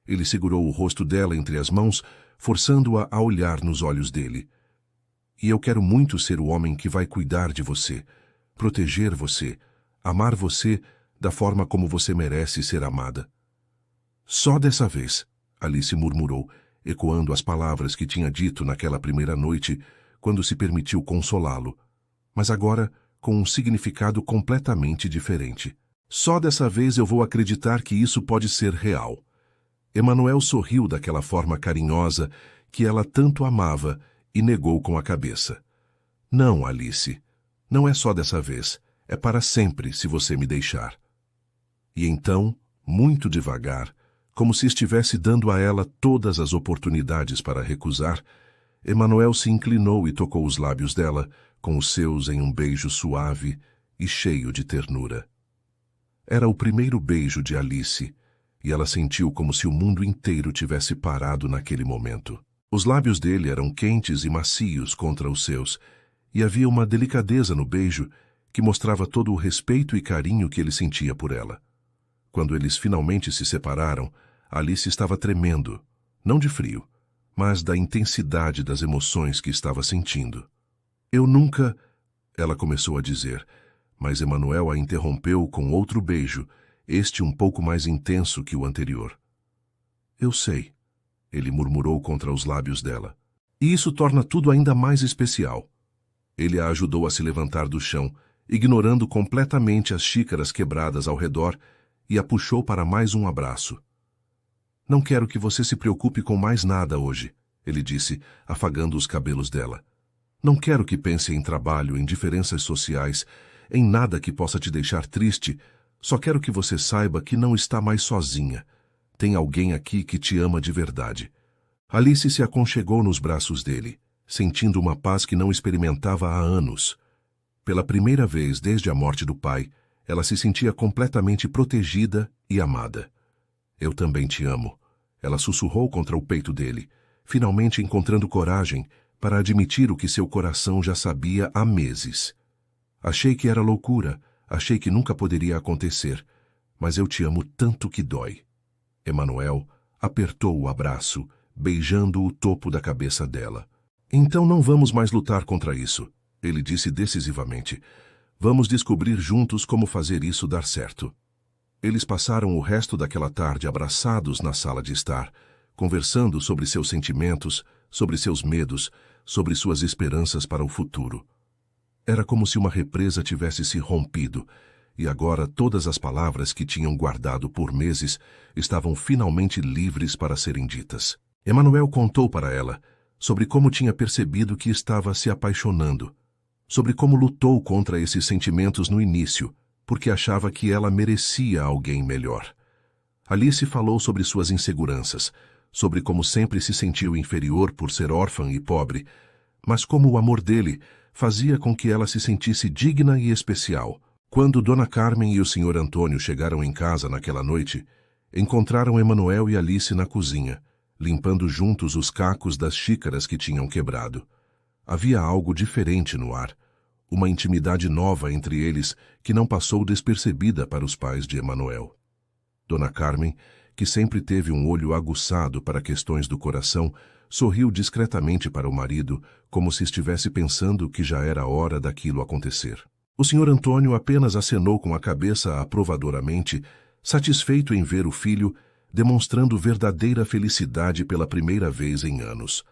A: Ele segurou o rosto dela entre as mãos, forçando-a a olhar nos olhos dele. E eu quero muito ser o homem que vai cuidar de você, proteger você, amar você da forma como você merece ser amada. Só dessa vez, Alice murmurou, ecoando as palavras que tinha dito naquela primeira noite, quando se permitiu consolá-lo, mas agora com um significado completamente diferente. Só dessa vez eu vou acreditar que isso pode ser real. Emanuel sorriu daquela forma carinhosa que ela tanto amava e negou com a cabeça. Não, Alice, não é só dessa vez, é para sempre se você me deixar. E então, muito devagar, como se estivesse dando a ela todas as oportunidades para recusar, Emanuel se inclinou e tocou os lábios dela, com os seus em um beijo suave e cheio de ternura. Era o primeiro beijo de Alice, e ela sentiu como se o mundo inteiro tivesse parado naquele momento. Os lábios dele eram quentes e macios contra os seus, e havia uma delicadeza no beijo que mostrava todo o respeito e carinho que ele sentia por ela. Quando eles finalmente se separaram, Alice estava tremendo, não de frio, mas da intensidade das emoções que estava sentindo. Eu nunca... Ela começou a dizer, mas Emanuel a interrompeu com outro beijo, este um pouco mais intenso que o anterior. Eu sei, ele murmurou contra os lábios dela. E isso torna tudo ainda mais especial. Ele a ajudou a se levantar do chão, ignorando completamente as xícaras quebradas ao redor, e a puxou para mais um abraço. Não quero que você se preocupe com mais nada hoje, ele disse, afagando os cabelos dela. Não quero que pense em trabalho, em diferenças sociais, em nada que possa te deixar triste. Só quero que você saiba que não está mais sozinha. Tem alguém aqui que te ama de verdade. Alice se aconchegou nos braços dele, sentindo uma paz que não experimentava há anos. Pela primeira vez desde a morte do pai, ela se sentia completamente protegida e amada. Eu também te amo. Ela sussurrou contra o peito dele, finalmente encontrando coragem para admitir o que seu coração já sabia há meses. Achei que era loucura, achei que nunca poderia acontecer, mas eu te amo tanto que dói. Emanuel apertou o abraço, beijando o topo da cabeça dela. Então não vamos mais lutar contra isso, ele disse decisivamente. Vamos descobrir juntos como fazer isso dar certo. Eles passaram o resto daquela tarde abraçados na sala de estar, conversando sobre seus sentimentos, sobre seus medos, sobre suas esperanças para o futuro. Era como se uma represa tivesse se rompido, e agora todas as palavras que tinham guardado por meses estavam finalmente livres para serem ditas. Emanuel contou para ela sobre como tinha percebido que estava se apaixonando, sobre como lutou contra esses sentimentos no início, porque achava que ela merecia alguém melhor. Alice falou sobre suas inseguranças, sobre como sempre se sentiu inferior por ser órfã e pobre, mas como o amor dele fazia com que ela se sentisse digna e especial. Quando Dona Carmen e o Sr. Antônio chegaram em casa naquela noite, encontraram Emanuel e Alice na cozinha, limpando juntos os cacos das xícaras que tinham quebrado. Havia algo diferente no ar, uma intimidade nova entre eles que não passou despercebida para os pais de Emanuel. Dona Carmen, que sempre teve um olho aguçado para questões do coração, sorriu discretamente para o marido, como se estivesse pensando que já era hora daquilo acontecer. O Sr. Antônio apenas acenou com a cabeça aprovadoramente, satisfeito em ver o filho demonstrando verdadeira felicidade pela primeira vez em anos.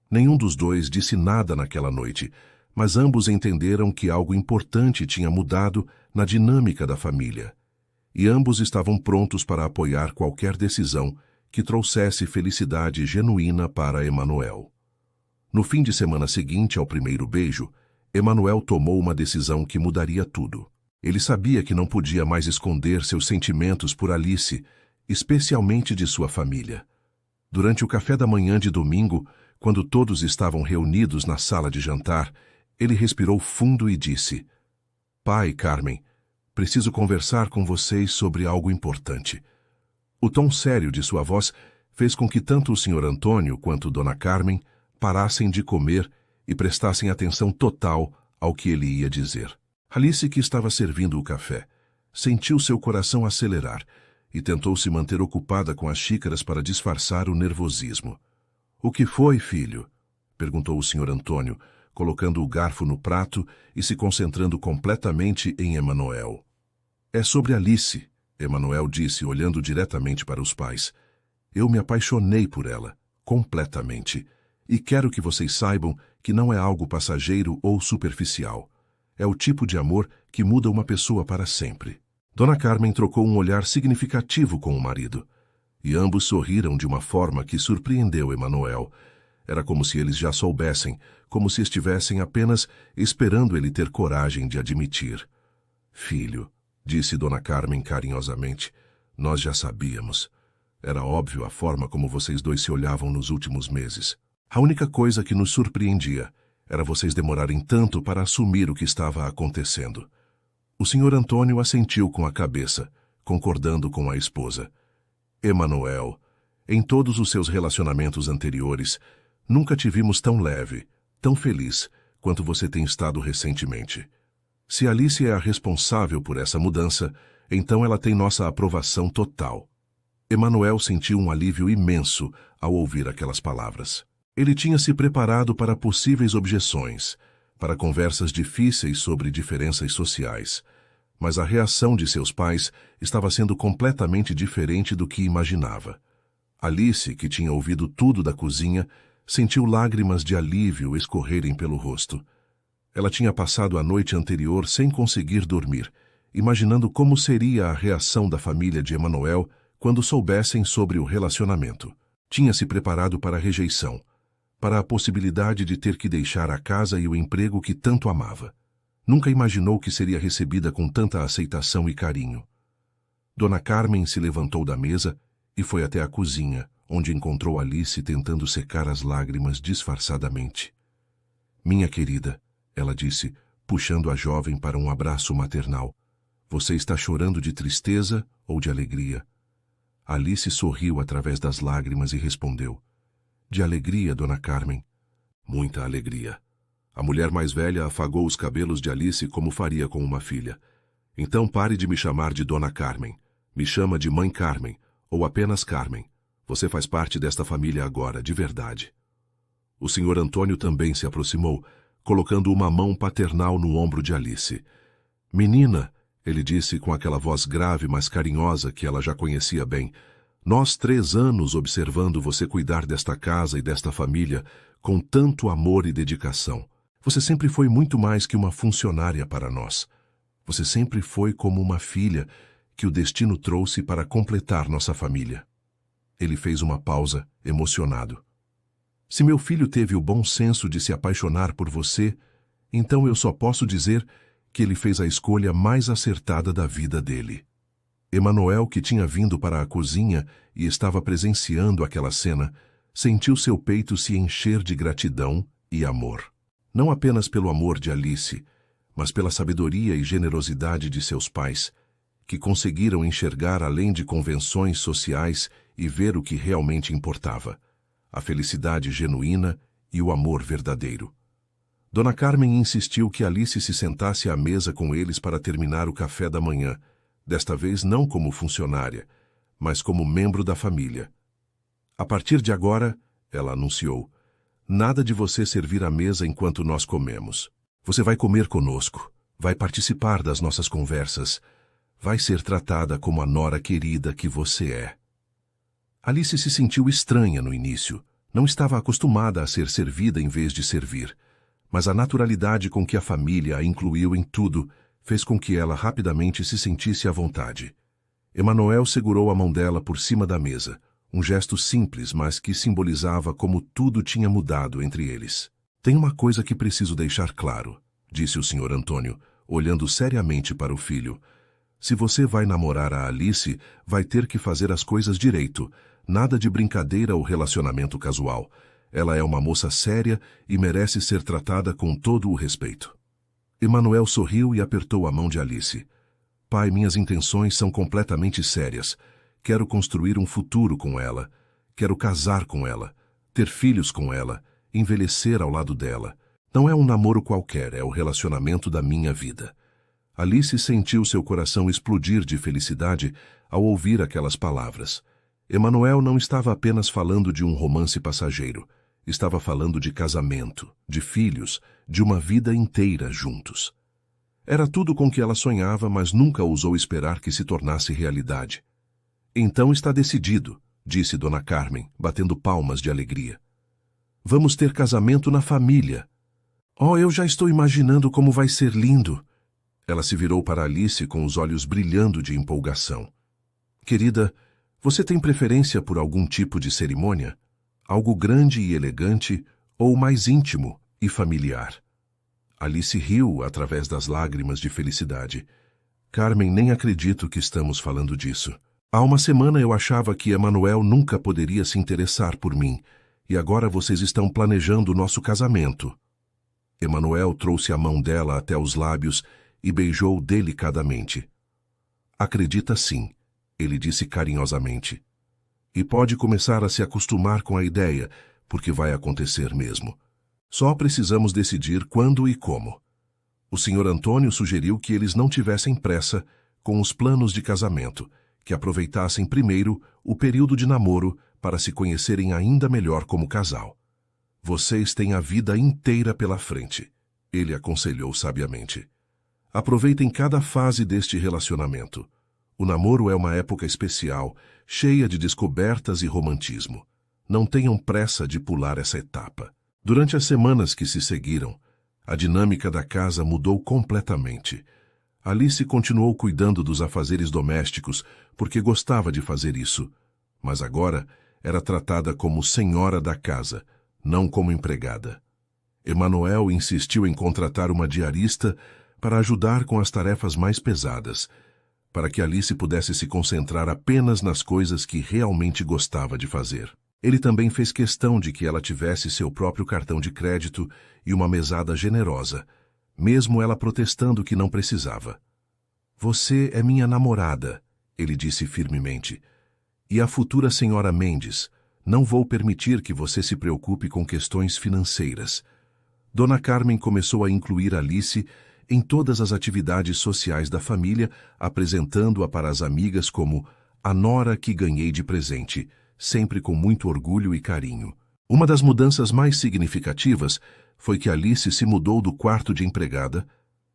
A: Nenhum dos dois disse nada naquela noite, mas ambos entenderam que algo importante tinha mudado na dinâmica da família. E ambos estavam prontos para apoiar qualquer decisão que trouxesse felicidade genuína para Emanuel. No fim de semana seguinte ao primeiro beijo, Emanuel tomou uma decisão que mudaria tudo. Ele sabia que não podia mais esconder seus sentimentos por Alice, especialmente de sua família. Durante o café da manhã de domingo, quando todos estavam reunidos na sala de jantar, ele respirou fundo e disse: "Pai, Carmen, preciso conversar com vocês sobre algo importante." O tom sério de sua voz fez com que tanto o Sr. Antônio quanto Dona Carmen parassem de comer e prestassem atenção total ao que ele ia dizer. Alice, que estava servindo o café, sentiu seu coração acelerar e tentou se manter ocupada com as xícaras para disfarçar o nervosismo. "O que foi, filho?" perguntou o Sr. Antônio, colocando o garfo no prato e se concentrando completamente em Emanuel. "É sobre Alice", Emanuel disse, olhando diretamente para os pais. "Eu me apaixonei por ela, completamente. E quero que vocês saibam que não é algo passageiro ou superficial. É o tipo de amor que muda uma pessoa para sempre." Dona Carmen trocou um olhar significativo com o marido, e ambos sorriram de uma forma que surpreendeu Emanuel. Era como se eles já soubessem, como se estivessem apenas esperando ele ter coragem de admitir. "Filho", disse Dona Carmen carinhosamente, "nós já sabíamos. Era óbvio a forma como vocês dois se olhavam nos últimos meses. A única coisa que nos surpreendia era vocês demorarem tanto para assumir o que estava acontecendo." O Sr. Antônio assentiu com a cabeça, concordando com a esposa. "Emanuel, em todos os seus relacionamentos anteriores, nunca te vimos tão leve, tão feliz, quanto você tem estado recentemente. Se Alice é a responsável por essa mudança, então ela tem nossa aprovação total." Emanuel sentiu um alívio imenso ao ouvir aquelas palavras. Ele tinha se preparado para possíveis objeções, para conversas difíceis sobre diferenças sociais, mas a reação de seus pais estava sendo completamente diferente do que imaginava. Alice, que tinha ouvido tudo da cozinha, sentiu lágrimas de alívio escorrerem pelo rosto. Ela tinha passado a noite anterior sem conseguir dormir, imaginando como seria a reação da família de Emanuel quando soubessem sobre o relacionamento. Tinha se preparado para a rejeição, para a possibilidade de ter que deixar a casa e o emprego que tanto amava. Nunca imaginou que seria recebida com tanta aceitação e carinho. Dona Carmen se levantou da mesa e foi até a cozinha, onde encontrou Alice tentando secar as lágrimas disfarçadamente. "Minha querida", ela disse, puxando a jovem para um abraço maternal, "você está chorando de tristeza ou de alegria?" Alice sorriu através das lágrimas e respondeu: "De alegria, Dona Carmen." "Muita alegria." A mulher mais velha afagou os cabelos de Alice como faria com uma filha. "Então pare de me chamar de Dona Carmen. Me chama de Mãe Carmen, ou apenas Carmen. Você faz parte desta família agora, de verdade." O Sr. Antônio também se aproximou, colocando uma mão paternal no ombro de Alice. "Menina", ele disse com aquela voz grave, mas carinhosa que ela já conhecia bem, Nós 3 anos observando você cuidar desta casa e desta família com tanto amor e dedicação. Você sempre foi muito mais que uma funcionária para nós. Você sempre foi como uma filha que o destino trouxe para completar nossa família. Ele fez uma pausa, emocionado. Se meu filho teve o bom senso de se apaixonar por você, então eu só posso dizer que ele fez a escolha mais acertada da vida dele. Emanuel, que tinha vindo para a cozinha e estava presenciando aquela cena, sentiu seu peito se encher de gratidão e amor. Não apenas pelo amor de Alice, mas pela sabedoria e generosidade de seus pais, que conseguiram enxergar além de convenções sociais e ver o que realmente importava: a felicidade genuína e o amor verdadeiro. Dona Carmen insistiu que Alice se sentasse à mesa com eles para terminar o café da manhã, desta vez não como funcionária, mas como membro da família. A partir de agora, ela anunciou, nada de você servir à mesa enquanto nós comemos. Você vai comer conosco, vai participar das nossas conversas, vai ser tratada como a nora querida que você é. Alice se sentiu estranha no início, não estava acostumada a ser servida em vez de servir, mas a naturalidade com que a família a incluiu em tudo fez com que ela rapidamente se sentisse à vontade. Emanuel segurou a mão dela por cima da mesa, um gesto simples, mas que simbolizava como tudo tinha mudado entre eles. Tem uma coisa que preciso deixar claro, disse o Sr. Antônio, olhando seriamente para o filho. Se você vai namorar a Alice, vai ter que fazer as coisas direito, nada de brincadeira ou relacionamento casual. Ela é uma moça séria e merece ser tratada com todo o respeito. Emanuel sorriu e apertou a mão de Alice. Pai, minhas intenções são completamente sérias. Quero construir um futuro com ela. Quero casar com ela, ter filhos com ela, envelhecer ao lado dela. Não é um namoro qualquer, é o relacionamento da minha vida. Alice sentiu seu coração explodir de felicidade ao ouvir aquelas palavras. Emanuel não estava apenas falando de um romance passageiro. Estava falando de casamento, de filhos, de uma vida inteira juntos. Era tudo com que ela sonhava, mas nunca ousou esperar que se tornasse realidade. Então está decidido, disse Dona Carmen, batendo palmas de alegria. Vamos ter casamento na família. Oh, eu já estou imaginando como vai ser lindo. Ela se virou para Alice com os olhos brilhando de empolgação. Querida, você tem preferência por algum tipo de cerimônia? Algo grande e elegante ou mais íntimo e familiar? Alice riu através das lágrimas de felicidade. Carmen, nem acredito que estamos falando disso. Há uma semana eu achava que Emanuel nunca poderia se interessar por mim, e agora vocês estão planejando o nosso casamento. Emanuel trouxe a mão dela até os lábios e beijou delicadamente. Acredita sim, ele disse carinhosamente. E pode começar a se acostumar com a ideia, porque vai acontecer mesmo. Só precisamos decidir quando e como. O Sr. Antônio sugeriu que eles não tivessem pressa com os planos de casamento, que aproveitassem primeiro o período de namoro para se conhecerem ainda melhor como casal. Vocês têm a vida inteira pela frente, ele aconselhou sabiamente. Aproveitem cada fase deste relacionamento. O namoro é uma época especial, cheia de descobertas e romantismo. Não tenham pressa de pular essa etapa. Durante as semanas que se seguiram, a dinâmica da casa mudou completamente. Alice continuou cuidando dos afazeres domésticos porque gostava de fazer isso, mas agora era tratada como senhora da casa, não como empregada. Emanuel insistiu em contratar uma diarista para ajudar com as tarefas mais pesadas, para que Alice pudesse se concentrar apenas nas coisas que realmente gostava de fazer. Ele também fez questão de que ela tivesse seu próprio cartão de crédito e uma mesada generosa, mesmo ela protestando que não precisava. Você é minha namorada, ele disse firmemente, e a futura senhora Mendes. Não vou permitir que você se preocupe com questões financeiras. Dona Carmen começou a incluir Alice em todas as atividades sociais da família, apresentando-a para as amigas como a nora que ganhei de presente, sempre com muito orgulho e carinho. Uma das mudanças mais significativas foi que Alice se mudou do quarto de empregada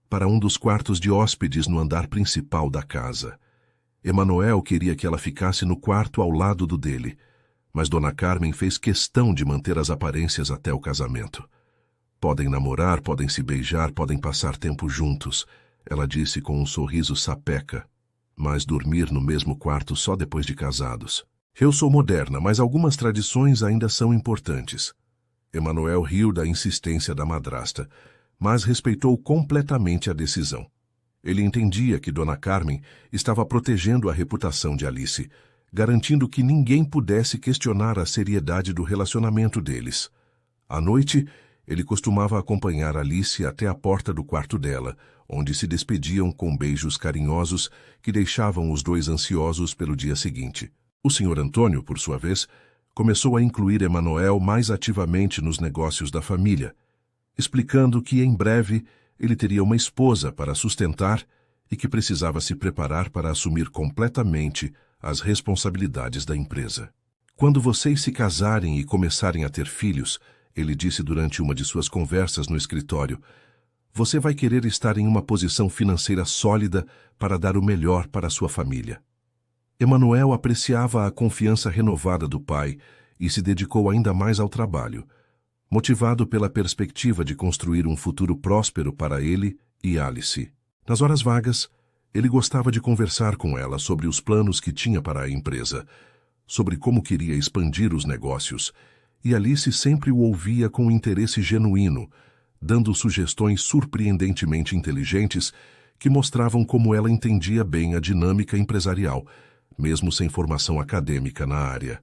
A: para um dos quartos de hóspedes no andar principal da casa. Emanuel queria que ela ficasse no quarto ao lado do dele, mas Dona Carmen fez questão de manter as aparências até o casamento. Podem namorar, podem se beijar, podem passar tempo juntos, ela disse com um sorriso sapeca, mas dormir no mesmo quarto só depois de casados. Eu sou moderna, mas algumas tradições ainda são importantes. Emanuel riu da insistência da madrasta, mas respeitou completamente a decisão. Ele entendia que Dona Carmen estava protegendo a reputação de Alice, garantindo que ninguém pudesse questionar a seriedade do relacionamento deles. À noite, ele costumava acompanhar Alice até a porta do quarto dela, onde se despediam com beijos carinhosos que deixavam os dois ansiosos pelo dia seguinte. O Sr. Antônio, por sua vez, começou a incluir Emanuel mais ativamente nos negócios da família, explicando que, em breve, ele teria uma esposa para sustentar e que precisava se preparar para assumir completamente as responsabilidades da empresa. Quando vocês se casarem e começarem a ter filhos, ele disse durante uma de suas conversas no escritório, você vai querer estar em uma posição financeira sólida para dar o melhor para a sua família. Emanuel apreciava a confiança renovada do pai e se dedicou ainda mais ao trabalho, motivado pela perspectiva de construir um futuro próspero para ele e Alice. Nas horas vagas, ele gostava de conversar com ela sobre os planos que tinha para a empresa, sobre como queria expandir os negócios, e Alice sempre o ouvia com interesse genuíno, dando sugestões surpreendentemente inteligentes que mostravam como ela entendia bem a dinâmica empresarial, mesmo sem formação acadêmica na área.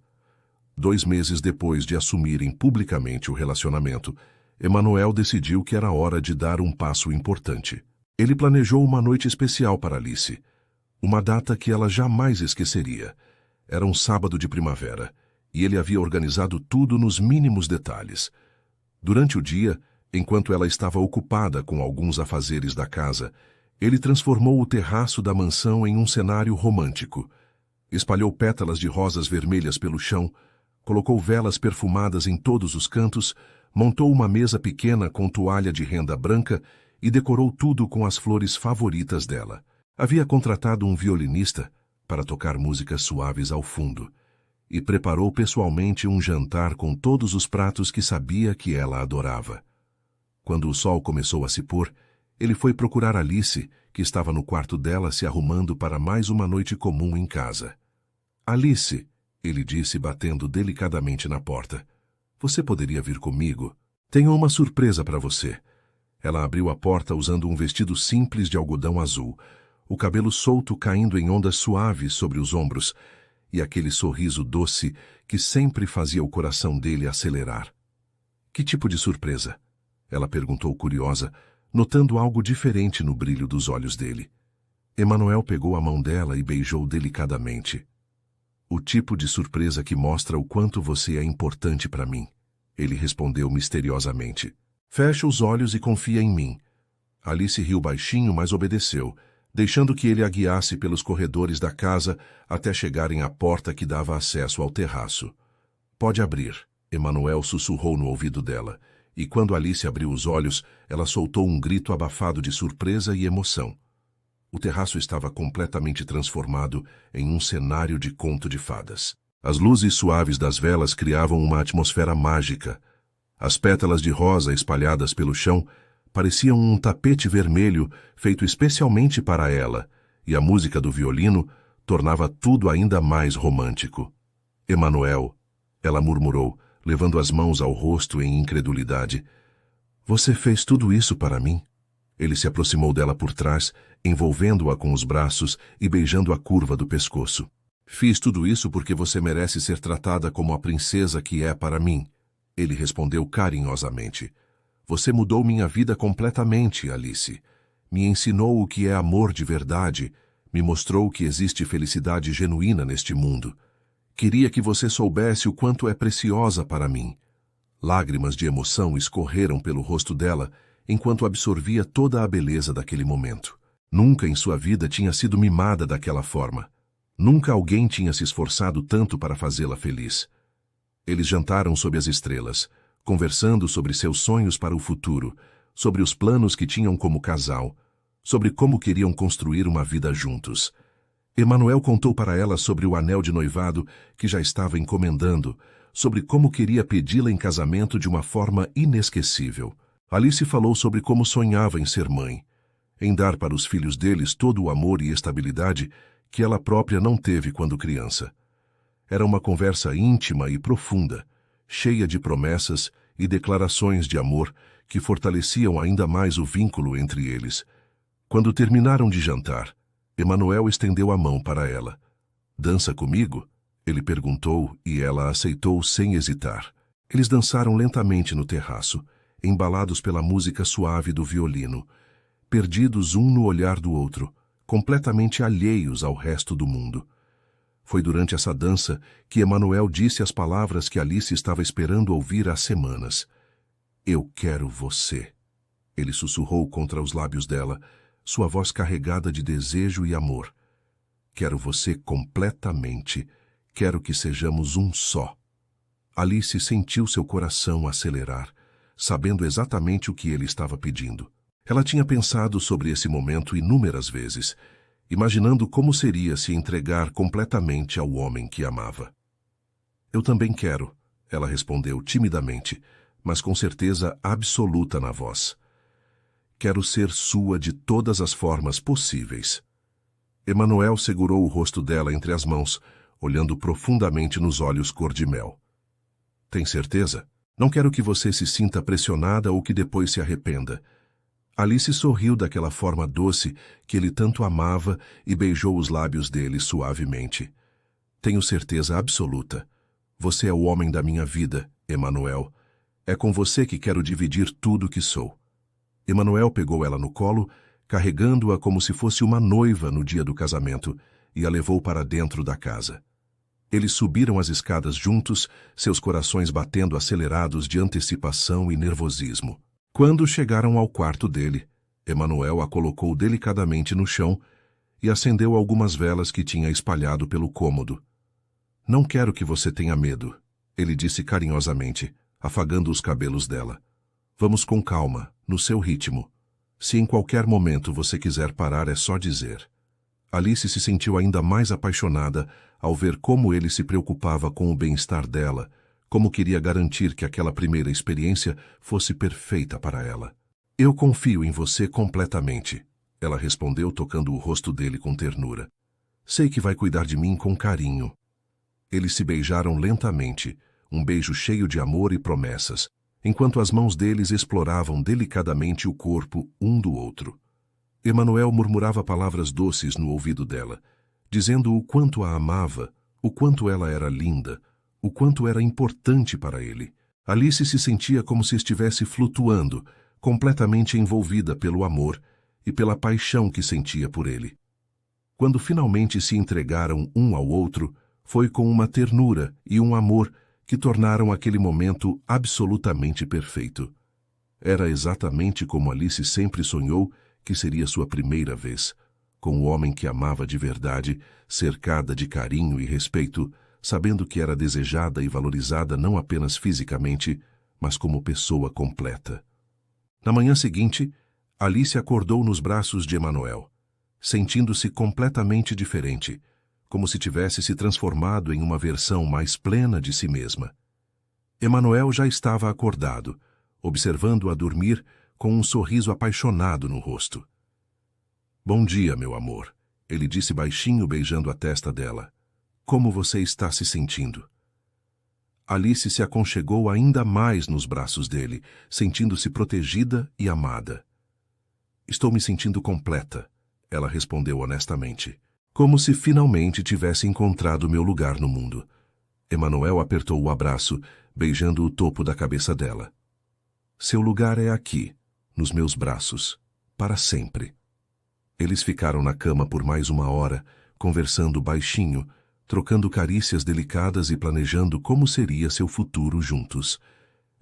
A: 2 meses depois de assumirem publicamente o relacionamento, Emanuel decidiu que era hora de dar um passo importante. Ele planejou uma noite especial para Alice, uma data que ela jamais esqueceria. Era um sábado de primavera, e ele havia organizado tudo nos mínimos detalhes. Durante o dia, enquanto ela estava ocupada com alguns afazeres da casa, ele transformou o terraço da mansão em um cenário romântico. Espalhou pétalas de rosas vermelhas pelo chão, colocou velas perfumadas em todos os cantos, montou uma mesa pequena com toalha de renda branca e decorou tudo com as flores favoritas dela. Havia contratado um violinista para tocar músicas suaves ao fundo e preparou pessoalmente um jantar com todos os pratos que sabia que ela adorava. Quando o sol começou a se pôr, ele foi procurar Alice, que estava no quarto dela se arrumando para mais uma noite comum em casa. Alice, ele disse batendo delicadamente na porta. Você poderia vir comigo? Tenho uma surpresa para você. Ela abriu a porta usando um vestido simples de algodão azul, o cabelo solto caindo em ondas suaves sobre os ombros, e aquele sorriso doce que sempre fazia o coração dele acelerar. Que tipo de surpresa? Ela perguntou curiosa, notando algo diferente no brilho dos olhos dele. Emanuel pegou a mão dela e beijou delicadamente. O tipo de surpresa que mostra o quanto você é importante para mim, ele respondeu misteriosamente. Fecha os olhos e confia em mim. Alice riu baixinho, mas obedeceu, deixando que ele a guiasse pelos corredores da casa até chegarem à porta que dava acesso ao terraço. Pode abrir, Emanuel sussurrou no ouvido dela, e quando Alice abriu os olhos, ela soltou um grito abafado de surpresa e emoção. O terraço estava completamente transformado em um cenário de conto de fadas. As luzes suaves das velas criavam uma atmosfera mágica. As pétalas de rosa espalhadas pelo chão pareciam um tapete vermelho feito especialmente para ela, e a música do violino tornava tudo ainda mais romântico. Emanuel, ela murmurou, levando as mãos ao rosto em incredulidade. Você fez tudo isso para mim? Ele se aproximou dela por trás, envolvendo-a com os braços e beijando a curva do pescoço. Fiz tudo isso porque você merece ser tratada como a princesa que é para mim, ele respondeu carinhosamente. Você mudou minha vida completamente, Alice. Me ensinou o que é amor de verdade, me mostrou que existe felicidade genuína neste mundo. Queria que você soubesse o quanto é preciosa para mim. Lágrimas de emoção escorreram pelo rosto dela enquanto absorvia toda a beleza daquele momento. Nunca em sua vida tinha sido mimada daquela forma. Nunca alguém tinha se esforçado tanto para fazê-la feliz. Eles jantaram sob as estrelas, conversando sobre seus sonhos para o futuro, sobre os planos que tinham como casal, sobre como queriam construir uma vida juntos. Emanuel contou para ela sobre o anel de noivado que já estava encomendando, sobre como queria pedi-la em casamento de uma forma inesquecível. Alice falou sobre como sonhava em ser mãe, em dar para os filhos deles todo o amor e estabilidade que ela própria não teve quando criança. Era uma conversa íntima e profunda, cheia de promessas e declarações de amor que fortaleciam ainda mais o vínculo entre eles. Quando terminaram de jantar, Emanuel estendeu a mão para ela. "Dança comigo?" ele perguntou e ela aceitou sem hesitar. Eles dançaram lentamente no terraço, embalados pela música suave do violino, perdidos um no olhar do outro, completamente alheios ao resto do mundo. Foi durante essa dança que Emanuel disse as palavras que Alice estava esperando ouvir há semanas. "Eu quero você." Ele sussurrou contra os lábios dela, sua voz carregada de desejo e amor. "Quero você completamente. Quero que sejamos um só." Alice sentiu seu coração acelerar, sabendo exatamente o que ele estava pedindo. Ela tinha pensado sobre esse momento inúmeras vezes, imaginando como seria se entregar completamente ao homem que amava. "Eu também quero," ela respondeu timidamente, mas com certeza absoluta na voz. "Quero ser sua de todas as formas possíveis." Emanuel segurou o rosto dela entre as mãos, olhando profundamente nos olhos cor-de-mel. "Tem certeza? Não quero que você se sinta pressionada ou que depois se arrependa." Alice sorriu daquela forma doce que ele tanto amava e beijou os lábios dele suavemente. "Tenho certeza absoluta. Você é o homem da minha vida, Emanuel. É com você que quero dividir tudo o que sou." Emanuel pegou ela no colo, carregando-a como se fosse uma noiva no dia do casamento, e a levou para dentro da casa. Eles subiram as escadas juntos, seus corações batendo acelerados de antecipação e nervosismo. Quando chegaram ao quarto dele, Emanuel a colocou delicadamente no chão e acendeu algumas velas que tinha espalhado pelo cômodo. "Não quero que você tenha medo," ele disse carinhosamente, afagando os cabelos dela. "Vamos com calma, no seu ritmo. Se em qualquer momento você quiser parar, é só dizer." Alice se sentiu ainda mais apaixonada ao ver como ele se preocupava com o bem-estar dela, como queria garantir que aquela primeira experiência fosse perfeita para ela. "Eu confio em você completamente," ela respondeu, tocando o rosto dele com ternura. "Sei que vai cuidar de mim com carinho." Eles se beijaram lentamente, um beijo cheio de amor e promessas, enquanto as mãos deles exploravam delicadamente o corpo um do outro. Emanuel murmurava palavras doces no ouvido dela, dizendo o quanto a amava, o quanto ela era linda, o quanto era importante para ele. Alice se sentia como se estivesse flutuando, completamente envolvida pelo amor e pela paixão que sentia por ele. Quando finalmente se entregaram um ao outro, foi com uma ternura e um amor que tornaram aquele momento absolutamente perfeito. Era exatamente como Alice sempre sonhou que seria sua primeira vez, com o homem que amava de verdade, cercada de carinho e respeito, sabendo que era desejada e valorizada não apenas fisicamente, mas como pessoa completa. Na manhã seguinte, Alice acordou nos braços de Emanuel, sentindo-se completamente diferente, como se tivesse se transformado em uma versão mais plena de si mesma. Emanuel já estava acordado, observando-a dormir com um sorriso apaixonado no rosto. "Bom dia, meu amor," ele disse baixinho, beijando a testa dela. "Como você está se sentindo?" Alice se aconchegou ainda mais nos braços dele, sentindo-se protegida e amada. "Estou me sentindo completa," ela respondeu honestamente, como se finalmente tivesse encontrado meu lugar no mundo. Emanuel apertou o abraço, beijando o topo da cabeça dela. "Seu lugar é aqui, nos meus braços, para sempre." Eles ficaram na cama por mais uma hora, conversando baixinho, trocando carícias delicadas e planejando como seria seu futuro juntos.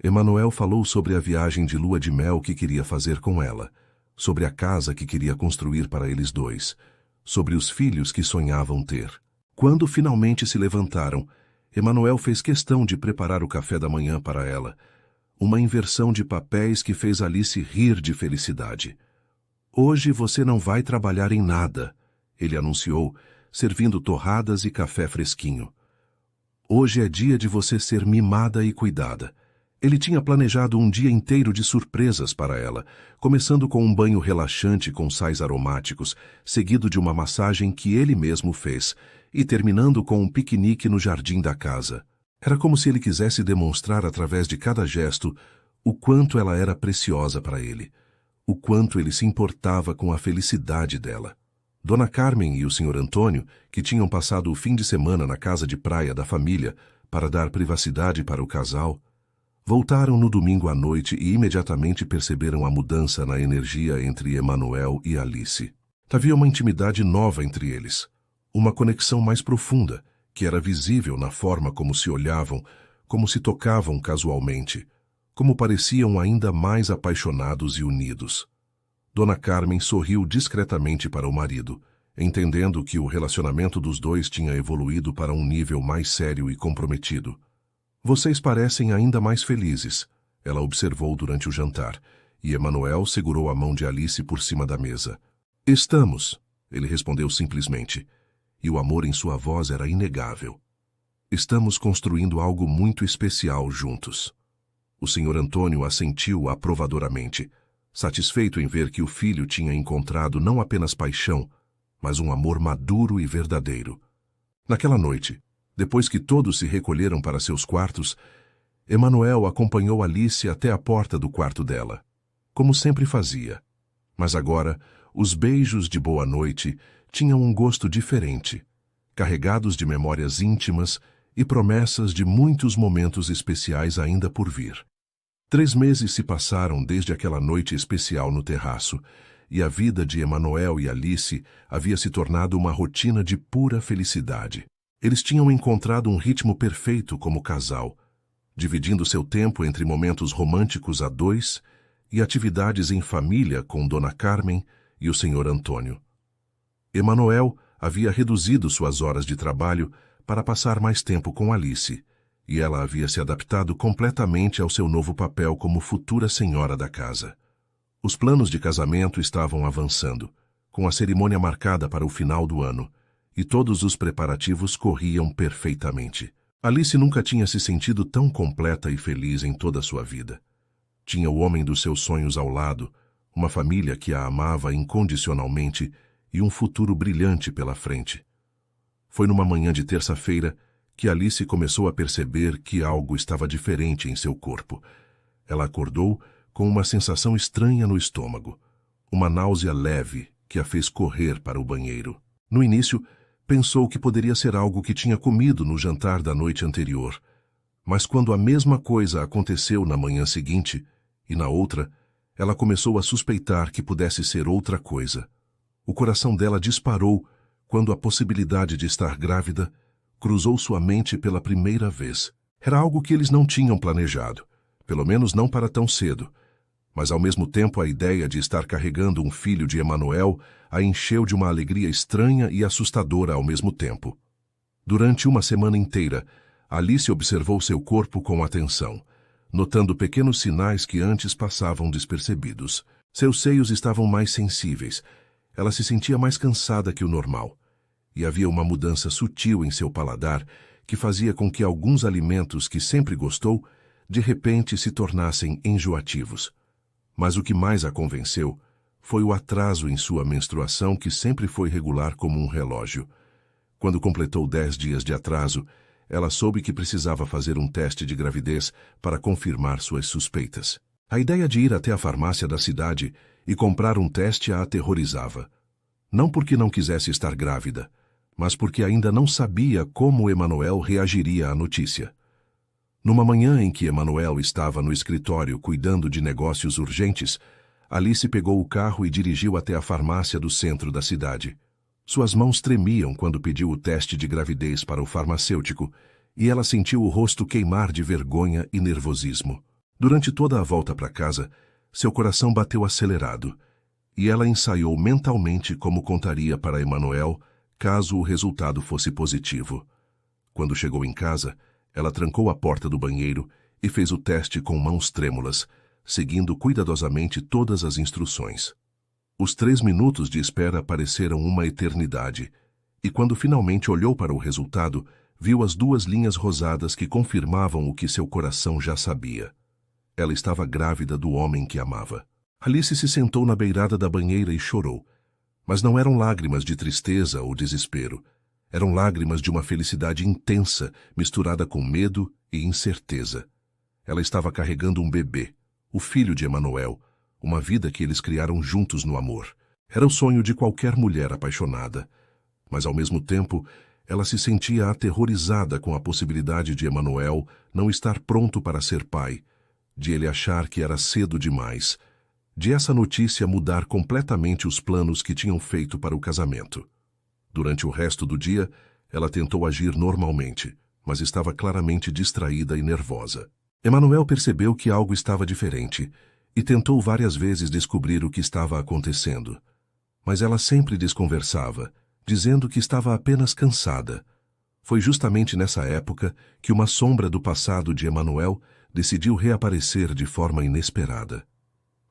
A: Emanuel falou sobre a viagem de lua de mel que queria fazer com ela, sobre a casa que queria construir para eles dois, sobre os filhos que sonhavam ter. Quando finalmente se levantaram, Emanuel fez questão de preparar o café da manhã para ela, uma inversão de papéis que fez Alice rir de felicidade. "Hoje você não vai trabalhar em nada," ele anunciou, servindo torradas e café fresquinho. Hoje é dia de você ser mimada e cuidada. Ele tinha planejado um dia inteiro de surpresas para ela, começando com um banho relaxante com sais aromáticos, seguido de uma massagem que ele mesmo fez, e terminando com um piquenique no jardim da casa. Era como se ele quisesse demonstrar através de cada gesto o quanto ela era preciosa para ele, o quanto ele se importava com a felicidade dela. Dona Carmen e o Sr. Antônio, que tinham passado o fim de semana na casa de praia da família para dar privacidade para o casal, voltaram no domingo à noite e imediatamente perceberam a mudança na energia entre Emanuel e Alice. Havia uma intimidade nova entre eles, uma conexão mais profunda, que era visível na forma como se olhavam, como se tocavam casualmente, como pareciam ainda mais apaixonados e unidos. Dona Carmen sorriu discretamente para o marido, entendendo que o relacionamento dos dois tinha evoluído para um nível mais sério e comprometido. Vocês parecem ainda mais felizes, ela observou durante o jantar, e Emanuel segurou a mão de Alice por cima da mesa. Estamos, ele respondeu simplesmente, e o amor em sua voz era inegável. Estamos construindo algo muito especial juntos. O Sr. Antônio assentiu aprovadoramente, satisfeito em ver que o filho tinha encontrado não apenas paixão, mas um amor maduro e verdadeiro. Naquela noite, depois que todos se recolheram para seus quartos, Emanuel acompanhou Alice até a porta do quarto dela, como sempre fazia. Mas agora, os beijos de boa noite tinham um gosto diferente, carregados de memórias íntimas e promessas de muitos momentos especiais ainda por vir. 3 meses se passaram desde aquela noite especial no terraço, e a vida de Emanuel e Alice havia se tornado uma rotina de pura felicidade. Eles tinham encontrado um ritmo perfeito como casal, dividindo seu tempo entre momentos românticos a dois e atividades em família com Dona Carmen e o Sr. Antônio. Emanuel havia reduzido suas horas de trabalho para passar mais tempo com Alice, e ela havia se adaptado completamente ao seu novo papel como futura senhora da casa. Os planos de casamento estavam avançando, com a cerimônia marcada para o final do ano, e todos os preparativos corriam perfeitamente. Alice nunca tinha se sentido tão completa e feliz em toda a sua vida. Tinha o homem dos seus sonhos ao lado, uma família que a amava incondicionalmente e um futuro brilhante pela frente. Foi numa manhã de terça-feira que Alice começou a perceber que algo estava diferente em seu corpo. Ela acordou com uma sensação estranha no estômago, uma náusea leve que a fez correr para o banheiro. No início, pensou que poderia ser algo que tinha comido no jantar da noite anterior, mas quando a mesma coisa aconteceu na manhã seguinte, e na outra, ela começou a suspeitar que pudesse ser outra coisa. O coração dela disparou quando a possibilidade de estar grávida cruzou sua mente pela primeira vez. Era algo que eles não tinham planejado, pelo menos não para tão cedo, mas ao mesmo tempo a ideia de estar carregando um filho de Emanuel a encheu de uma alegria estranha e assustadora ao mesmo tempo. Durante uma semana inteira, Alice observou seu corpo com atenção, notando pequenos sinais que antes passavam despercebidos. Seus seios estavam mais sensíveis, ela se sentia mais cansada que o normal, e havia uma mudança sutil em seu paladar que fazia com que alguns alimentos que sempre gostou, de repente se tornassem enjoativos. Mas o que mais a convenceu foi o atraso em sua menstruação, que sempre foi regular como um relógio. Quando completou 10 dias de atraso, ela soube que precisava fazer um teste de gravidez para confirmar suas suspeitas. A ideia de ir até a farmácia da cidade e comprar um teste a aterrorizava. Não porque não quisesse estar grávida, mas porque ainda não sabia como Emanuel reagiria à notícia. Numa manhã em que Emanuel estava no escritório cuidando de negócios urgentes, Alice pegou o carro e dirigiu até a farmácia do centro da cidade. Suas mãos tremiam quando pediu o teste de gravidez para o farmacêutico, e ela sentiu o rosto queimar de vergonha e nervosismo. Durante toda a volta para casa, seu coração bateu acelerado, e ela ensaiou mentalmente como contaria para Emanuel caso o resultado fosse positivo. Quando chegou em casa, ela trancou a porta do banheiro e fez o teste com mãos trêmulas, seguindo cuidadosamente todas as instruções. Os 3 minutos de espera pareceram uma eternidade, e quando finalmente olhou para o resultado, viu as 2 linhas rosadas que confirmavam o que seu coração já sabia. Ela estava grávida do homem que amava. Alice se sentou na beirada da banheira e chorou. Mas não eram lágrimas de tristeza ou desespero. Eram lágrimas de uma felicidade intensa, misturada com medo e incerteza. Ela estava carregando um bebê, o filho de Emanuel, uma vida que eles criaram juntos no amor. Era o sonho de qualquer mulher apaixonada. Mas, ao mesmo tempo, ela se sentia aterrorizada com a possibilidade de Emanuel não estar pronto para ser pai, de ele achar que era cedo demais, de essa notícia mudar completamente os planos que tinham feito para o casamento. Durante o resto do dia, ela tentou agir normalmente, mas estava claramente distraída e nervosa. Emanuel percebeu que algo estava diferente e tentou várias vezes descobrir o que estava acontecendo. Mas ela sempre desconversava, dizendo que estava apenas cansada. Foi justamente nessa época que uma sombra do passado de Emanuel decidiu reaparecer de forma inesperada.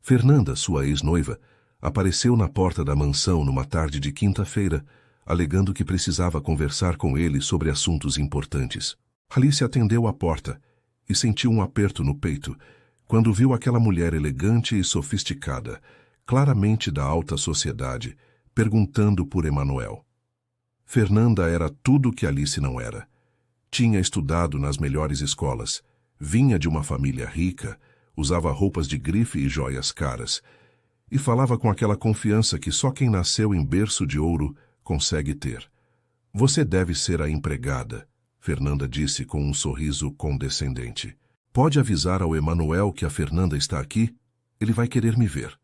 A: Fernanda, sua ex-noiva, apareceu na porta da mansão numa tarde de quinta-feira, alegando que precisava conversar com ele sobre assuntos importantes. Alice atendeu a porta e sentiu um aperto no peito quando viu aquela mulher elegante e sofisticada, claramente da alta sociedade, perguntando por Emanuel. Fernanda era tudo o que Alice não era. Tinha estudado nas melhores escolas, vinha de uma família rica, usava roupas de grife e joias caras, e falava com aquela confiança que só quem nasceu em berço de ouro consegue ter. Você deve ser a empregada, Fernanda disse com um sorriso condescendente. Pode avisar ao Emanuel que a Fernanda está aqui? Ele vai querer me ver.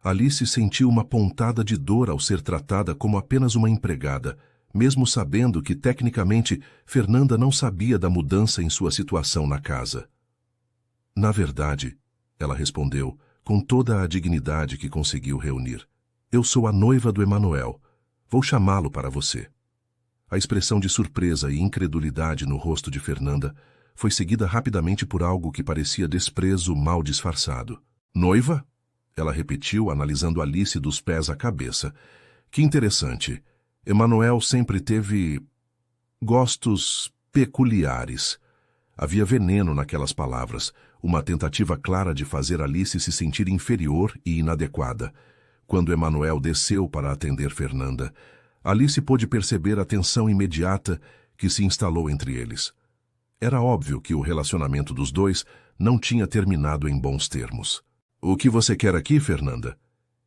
A: Alice sentiu uma pontada de dor ao ser tratada como apenas uma empregada, mesmo sabendo que, tecnicamente, Fernanda não sabia da mudança em sua situação na casa. Na verdade, ela respondeu, com toda a dignidade que conseguiu reunir, eu sou a noiva do Emanuel. Vou chamá-lo para você. A expressão de surpresa e incredulidade no rosto de Fernanda foi seguida rapidamente por algo que parecia desprezo mal disfarçado. Noiva? Ela repetiu, analisando Alice dos pés à cabeça. Que interessante. Emanuel sempre teve gostos peculiares. Havia veneno naquelas palavras, uma tentativa clara de fazer Alice se sentir inferior e inadequada. Quando Emanuel desceu para atender Fernanda, Alice pôde perceber a tensão imediata que se instalou entre eles. Era óbvio que o relacionamento dos dois não tinha terminado em bons termos. O que você quer aqui, Fernanda?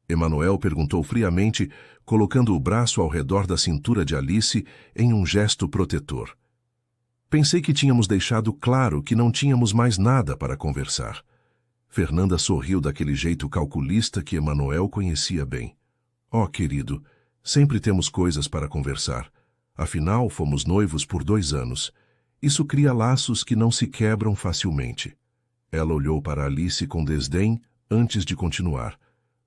A: Emanuel perguntou friamente, colocando o braço ao redor da cintura de Alice em um gesto protetor. Pensei que tínhamos deixado claro que não tínhamos mais nada para conversar. Fernanda sorriu daquele jeito calculista que Emanuel conhecia bem. Oh, querido, sempre temos coisas para conversar. Afinal, fomos noivos por 2 anos. Isso cria laços que não se quebram facilmente. Ela olhou para Alice com desdém antes de continuar.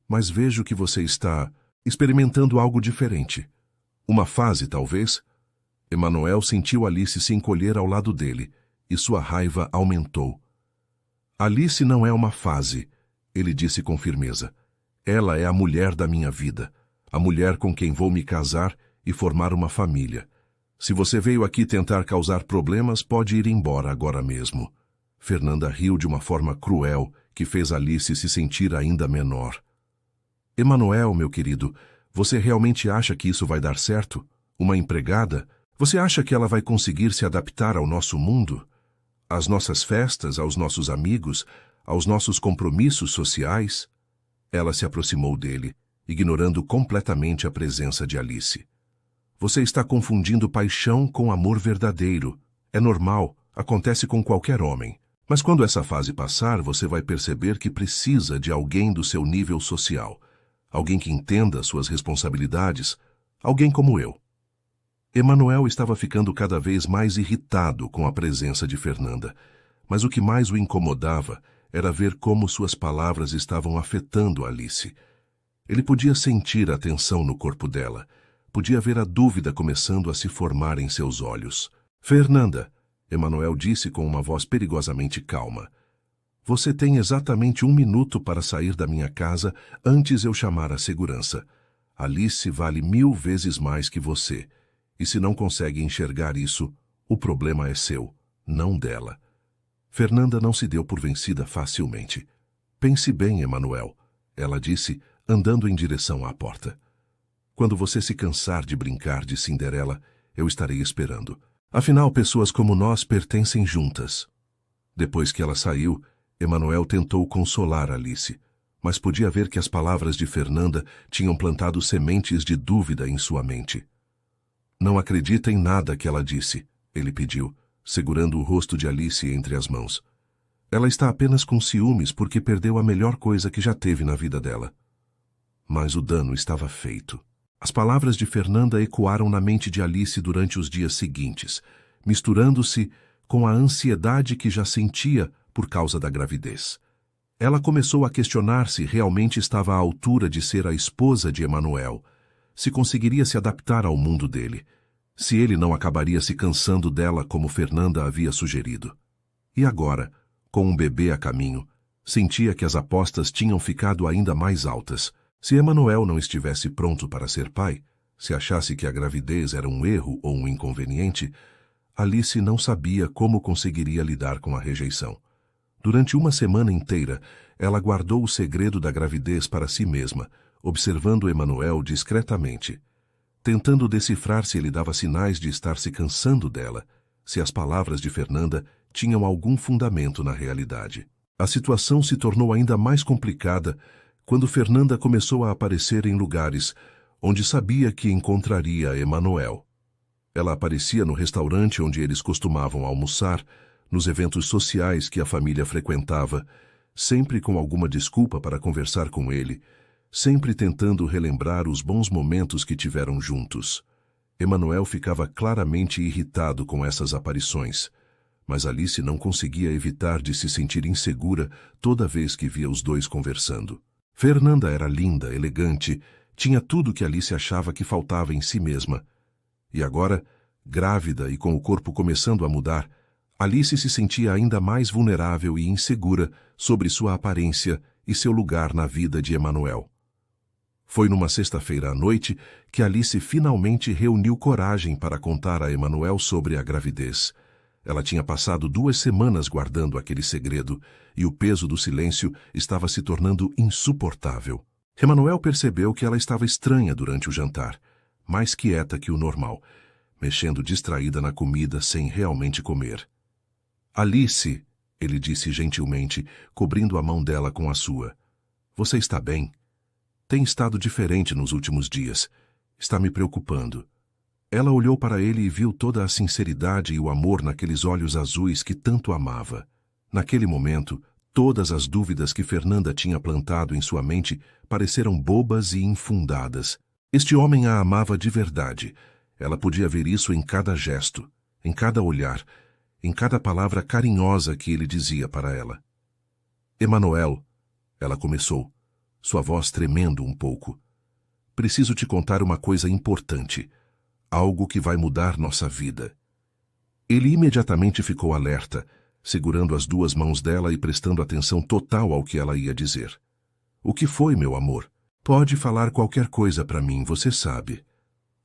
A: Mas vejo que você está experimentando algo diferente. Uma fase, talvez? Emanuel sentiu Alice se encolher ao lado dele, e sua raiva aumentou. Alice não é uma fase, ele disse com firmeza. Ela é a mulher da minha vida, a mulher com quem vou me casar e formar uma família. Se você veio aqui tentar causar problemas, pode ir embora agora mesmo. Fernanda riu de uma forma cruel que fez Alice se sentir ainda menor. Emanuel, meu querido, você realmente acha que isso vai dar certo? Uma empregada? Você acha que ela vai conseguir se adaptar ao nosso mundo? Às nossas festas, aos nossos amigos, aos nossos compromissos sociais? Ela se aproximou dele, ignorando completamente a presença de Alice. Você está confundindo paixão com amor verdadeiro. É normal, acontece com qualquer homem. Mas quando essa fase passar, você vai perceber que precisa de alguém do seu nível social. Alguém que entenda suas responsabilidades. Alguém como eu. Emanuel estava ficando cada vez mais irritado com a presença de Fernanda, mas o que mais o incomodava era ver como suas palavras estavam afetando Alice. Ele podia sentir a tensão no corpo dela, podia ver a dúvida começando a se formar em seus olhos. Fernanda, Emanuel disse com uma voz perigosamente calma, você tem exatamente 1 minuto para sair da minha casa antes eu chamar a segurança. Alice vale 1000 vezes mais que você. E se não consegue enxergar isso, o problema é seu, não dela. Fernanda não se deu por vencida facilmente. Pense bem, Emanuel, ela disse, andando em direção à porta. Quando você se cansar de brincar de Cinderela, eu estarei esperando. Afinal, pessoas como nós pertencem juntas. Depois que ela saiu, Emanuel tentou consolar Alice, mas podia ver que as palavras de Fernanda tinham plantado sementes de dúvida em sua mente. Não acredita em nada que ela disse, ele pediu, segurando o rosto de Alice entre as mãos. Ela está apenas com ciúmes porque perdeu a melhor coisa que já teve na vida dela. Mas o dano estava feito. As palavras de Fernanda ecoaram na mente de Alice durante os dias seguintes, misturando-se com a ansiedade que já sentia por causa da gravidez. Ela começou a questionar se realmente estava à altura de ser a esposa de Emanuel, se conseguiria se adaptar ao mundo dele, se ele não acabaria se cansando dela como Fernanda havia sugerido. E agora, com um bebê a caminho, sentia que as apostas tinham ficado ainda mais altas. Se Emanuel não estivesse pronto para ser pai, se achasse que a gravidez era um erro ou um inconveniente, Alice não sabia como conseguiria lidar com a rejeição. Durante uma semana inteira, ela guardou o segredo da gravidez para si mesma, observando Emanuel discretamente, tentando decifrar se ele dava sinais de estar se cansando dela, se as palavras de Fernanda tinham algum fundamento na realidade. A situação se tornou ainda mais complicada quando Fernanda começou a aparecer em lugares onde sabia que encontraria Emanuel. Ela aparecia no restaurante onde eles costumavam almoçar, nos eventos sociais que a família frequentava, sempre com alguma desculpa para conversar com ele, sempre tentando relembrar os bons momentos que tiveram juntos. Emanuel ficava claramente irritado com essas aparições, mas Alice não conseguia evitar de se sentir insegura toda vez que via os dois conversando. Fernanda era linda, elegante, tinha tudo que Alice achava que faltava em si mesma. E agora, grávida e com o corpo começando a mudar, Alice se sentia ainda mais vulnerável e insegura sobre sua aparência e seu lugar na vida de Emanuel. Foi numa sexta-feira à noite que Alice finalmente reuniu coragem para contar a Emanuel sobre a gravidez. Ela tinha passado 2 semanas guardando aquele segredo e o peso do silêncio estava se tornando insuportável. Emanuel percebeu que ela estava estranha durante o jantar, mais quieta que o normal, mexendo distraída na comida sem realmente comer. Alice, ele disse gentilmente, cobrindo a mão dela com a sua. Você está bem? Tem estado diferente nos últimos dias. Está me preocupando. Ela olhou para ele e viu toda a sinceridade e o amor naqueles olhos azuis que tanto amava. Naquele momento, todas as dúvidas que Fernanda tinha plantado em sua mente pareceram bobas e infundadas. Este homem a amava de verdade. Ela podia ver isso em cada gesto, em cada olhar, em cada palavra carinhosa que ele dizia para ela. Emanuel, ela começou, sua voz tremendo um pouco. Preciso te contar uma coisa importante. Algo que vai mudar nossa vida. Ele imediatamente ficou alerta, segurando as 2 mãos dela e prestando atenção total ao que ela ia dizer. O que foi, meu amor? Pode falar qualquer coisa para mim, você sabe.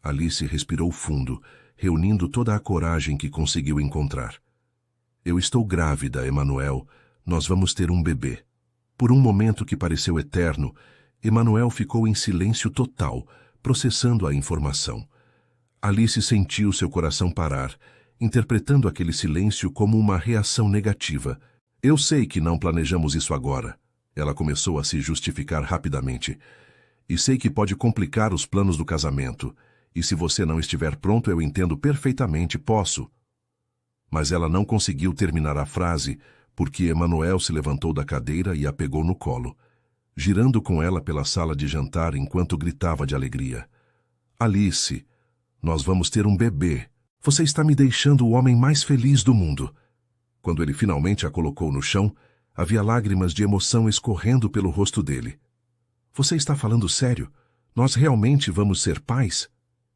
A: Alice respirou fundo, reunindo toda a coragem que conseguiu encontrar. Eu estou grávida, Emanuel. Nós vamos ter um bebê. Por um momento que pareceu eterno, Emanuel ficou em silêncio total, processando a informação. Alice sentiu seu coração parar, interpretando aquele silêncio como uma reação negativa. Eu sei que não planejamos isso agora. Ela começou a se justificar rapidamente. E sei que pode complicar os planos do casamento. E se você não estiver pronto, eu entendo perfeitamente, posso. Mas ela não conseguiu terminar a frase, porque Emanuel se levantou da cadeira e a pegou no colo, girando com ela pela sala de jantar enquanto gritava de alegria. Alice, nós vamos ter um bebê. Você está me deixando o homem mais feliz do mundo. Quando ele finalmente a colocou no chão, havia lágrimas de emoção escorrendo pelo rosto dele. Você está falando sério? Nós realmente vamos ser pais?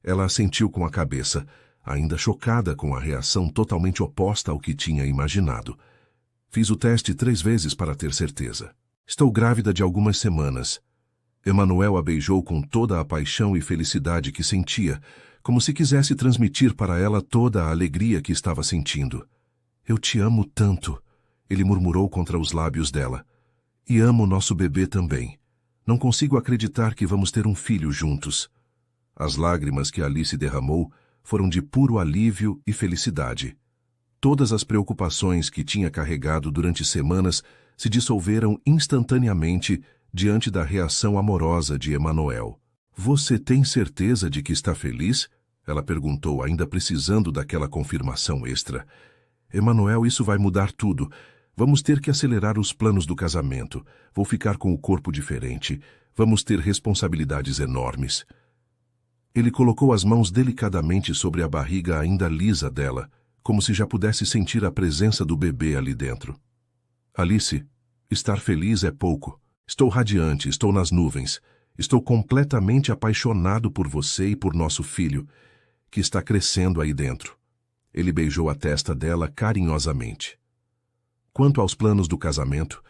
A: Ela assentiu com a cabeça, ainda chocada com a reação totalmente oposta ao que tinha imaginado. Fiz o teste 3 vezes para ter certeza. Estou grávida de algumas semanas. Emanuel a beijou com toda a paixão e felicidade que sentia, como se quisesse transmitir para ela toda a alegria que estava sentindo. Eu te amo tanto, ele murmurou contra os lábios dela. E amo nosso bebê também. Não consigo acreditar que vamos ter um filho juntos. As lágrimas que Alice derramou foram de puro alívio e felicidade. Todas as preocupações que tinha carregado durante semanas se dissolveram instantaneamente diante da reação amorosa de Emanuel. Você tem certeza de que está feliz? Ela perguntou, ainda precisando daquela confirmação extra. Emanuel, isso vai mudar tudo. Vamos ter que acelerar os planos do casamento. Vou ficar com o corpo diferente. Vamos ter responsabilidades enormes. Ele colocou as mãos delicadamente sobre a barriga ainda lisa dela, como se já pudesse sentir a presença do bebê ali dentro. Alice, estar feliz é pouco. Estou radiante, estou nas nuvens. Estou completamente apaixonado por você e por nosso filho, que está crescendo aí dentro. Ele beijou a testa dela carinhosamente. Quanto aos planos do casamento,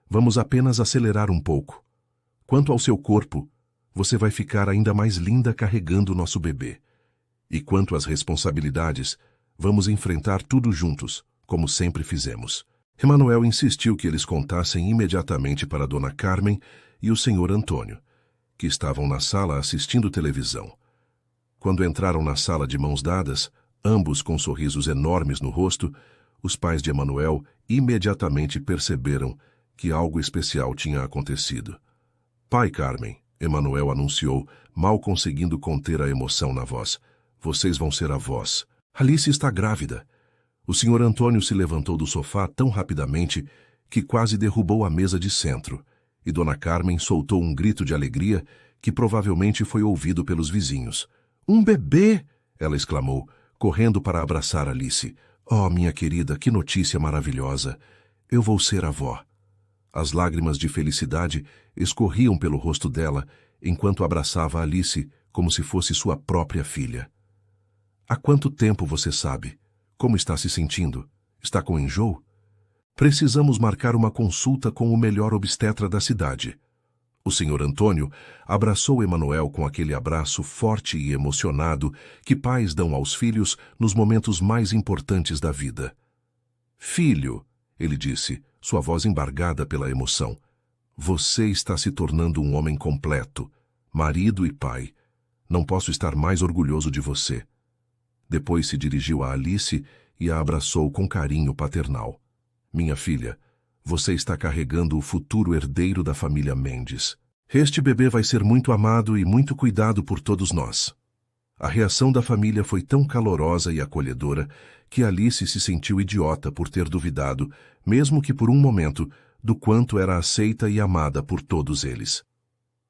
A: vamos apenas acelerar um pouco. Quanto ao seu corpo, você vai ficar ainda mais linda carregando nosso bebê. E quanto às responsabilidades, vamos enfrentar tudo juntos, como sempre fizemos. Emanuel insistiu que eles contassem imediatamente para Dona Carmen e o Sr. Antônio, que estavam na sala assistindo televisão. Quando entraram na sala de mãos dadas, ambos com sorrisos enormes no rosto, os pais de Emanuel imediatamente perceberam que algo especial tinha acontecido. Pai Carmen, Emanuel anunciou, mal conseguindo conter a emoção na voz. Vocês vão ser avós. Alice está grávida. O Sr. Antônio se levantou do sofá tão rapidamente que quase derrubou a mesa de centro, e Dona Carmen soltou um grito de alegria que provavelmente foi ouvido pelos vizinhos. Um bebê! Ela exclamou, correndo para abraçar Alice. Oh, minha querida, que notícia maravilhosa! Eu vou ser avó. As lágrimas de felicidade escorriam pelo rosto dela enquanto abraçava Alice como se fosse sua própria filha. Há quanto tempo você sabe? Como está se sentindo? Está com enjoo? Precisamos marcar uma consulta com o melhor obstetra da cidade. O Sr. Antônio abraçou Emanuel com aquele abraço forte e emocionado que pais dão aos filhos nos momentos mais importantes da vida. Filho, ele disse, sua voz embargada pela emoção, você está se tornando um homem completo, marido e pai. Não posso estar mais orgulhoso de você. Depois se dirigiu a Alice e a abraçou com carinho paternal. Minha filha, você está carregando o futuro herdeiro da família Mendes. Este bebê vai ser muito amado e muito cuidado por todos nós. A reação da família foi tão calorosa e acolhedora que Alice se sentiu idiota por ter duvidado, mesmo que por um momento, do quanto era aceita e amada por todos eles.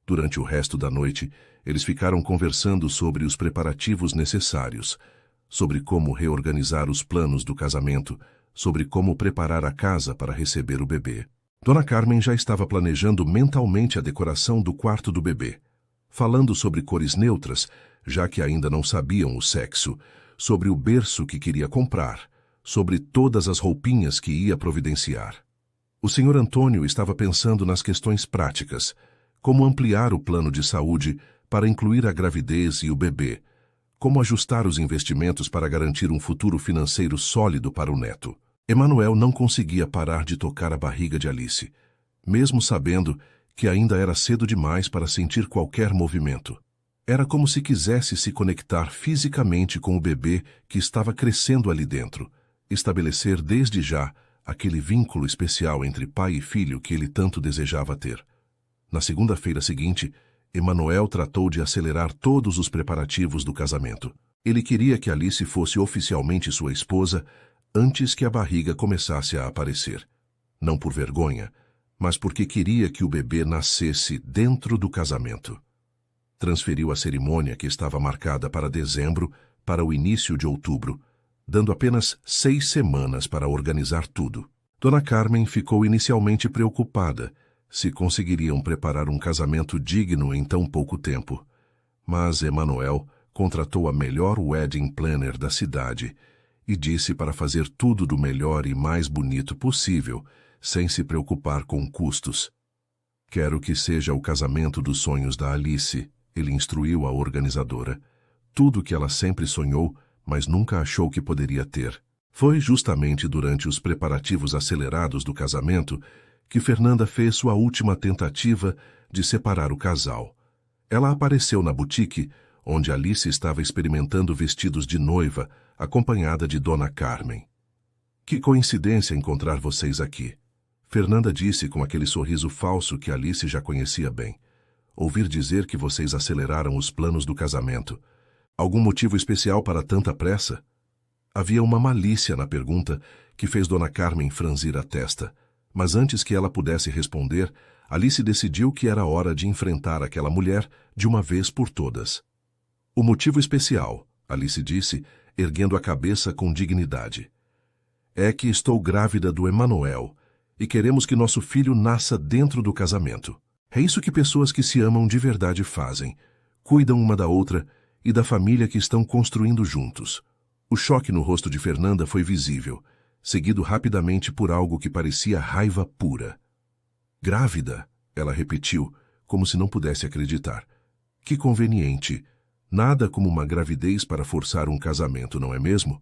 A: Durante o resto da noite, eles ficaram conversando sobre os preparativos necessários, sobre como reorganizar os planos do casamento, sobre como preparar a casa para receber o bebê. Dona Carmen já estava planejando mentalmente a decoração do quarto do bebê, falando sobre cores neutras, já que ainda não sabiam o sexo, sobre o berço que queria comprar, sobre todas as roupinhas que ia providenciar. O Sr. Antônio estava pensando nas questões práticas, como ampliar o plano de saúde para incluir a gravidez e o bebê, como ajustar os investimentos para garantir um futuro financeiro sólido para o neto. Emanuel não conseguia parar de tocar a barriga de Alice, mesmo sabendo que ainda era cedo demais para sentir qualquer movimento. Era como se quisesse se conectar fisicamente com o bebê que estava crescendo ali dentro, estabelecer desde já aquele vínculo especial entre pai e filho que ele tanto desejava ter. Na segunda-feira seguinte, Emanuel tratou de acelerar todos os preparativos do casamento. Ele queria que Alice fosse oficialmente sua esposa antes que a barriga começasse a aparecer. Não por vergonha, mas porque queria que o bebê nascesse dentro do casamento. Transferiu a cerimônia que estava marcada para dezembro para o início de outubro, dando apenas 6 semanas para organizar tudo. Dona Carmen ficou inicialmente preocupada se conseguiriam preparar um casamento digno em tão pouco tempo. Mas Emanuel contratou a melhor wedding planner da cidade e disse para fazer tudo do melhor e mais bonito possível, sem se preocupar com custos. Quero que seja o casamento dos sonhos da Alice, ele instruiu a organizadora. tudo que ela sempre sonhou, mas nunca achou que poderia ter. Foi justamente durante os preparativos acelerados do casamento que Fernanda fez sua última tentativa de separar o casal. Ela apareceu na boutique, onde Alice estava experimentando vestidos de noiva, acompanhada de Dona Carmen. Que coincidência encontrar vocês aqui, Fernanda disse com aquele sorriso falso que Alice já conhecia bem. Ouvir dizer que vocês aceleraram os planos do casamento. Algum motivo especial para tanta pressa? Havia uma malícia na pergunta que fez Dona Carmen franzir a testa, mas antes que ela pudesse responder, Alice decidiu que era hora de enfrentar aquela mulher de uma vez por todas. O motivo especial, Alice disse, erguendo a cabeça com dignidade. É que estou grávida do Emanuel e queremos que nosso filho nasça dentro do casamento. É isso que pessoas que se amam de verdade fazem. Cuidam uma da outra e da família que estão construindo juntos. O choque no rosto de Fernanda foi visível, seguido rapidamente por algo que parecia raiva pura. Grávida, ela repetiu, como se não pudesse acreditar. Que conveniente. Nada como uma gravidez para forçar um casamento, não é mesmo?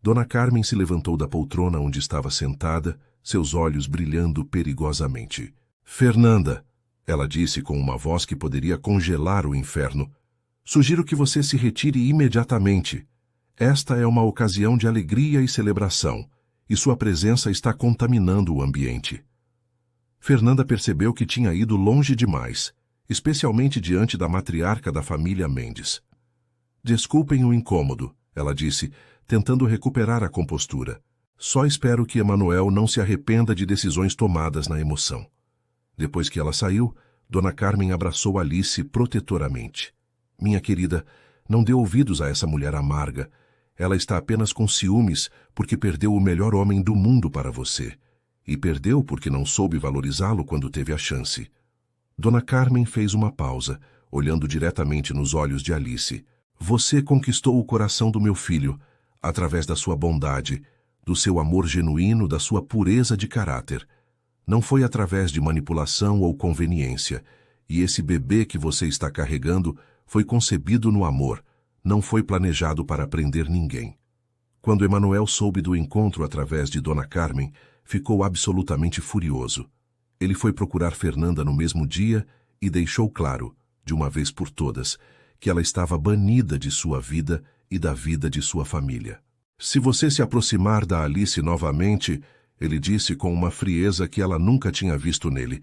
A: Dona Carmen se levantou da poltrona onde estava sentada, seus olhos brilhando perigosamente. Fernanda, ela disse com uma voz que poderia congelar o inferno, sugiro que você se retire imediatamente. Esta é uma ocasião de alegria e celebração, e sua presença está contaminando o ambiente. Fernanda percebeu que tinha ido longe demais, especialmente diante da matriarca da família Mendes. Desculpem o incômodo, ela disse, tentando recuperar a compostura. Só espero que Emanuel não se arrependa de decisões tomadas na emoção. Depois que ela saiu, Dona Carmen abraçou Alice protetoramente. Minha querida, não dê ouvidos a essa mulher amarga. Ela está apenas com ciúmes porque perdeu o melhor homem do mundo para você. E perdeu porque não soube valorizá-lo quando teve a chance. Dona Carmen fez uma pausa, olhando diretamente nos olhos de Alice. Você conquistou o coração do meu filho, através da sua bondade, do seu amor genuíno, da sua pureza de caráter. Não foi através de manipulação ou conveniência. E esse bebê que você está carregando foi concebido no amor. Não foi planejado para prender ninguém. Quando Emanuel soube do encontro através de Dona Carmen, ficou absolutamente furioso. Ele foi procurar Fernanda no mesmo dia e deixou claro, de uma vez por todas, que ela estava banida de sua vida e da vida de sua família. Se você se aproximar da Alice novamente, ele disse com uma frieza que ela nunca tinha visto nele,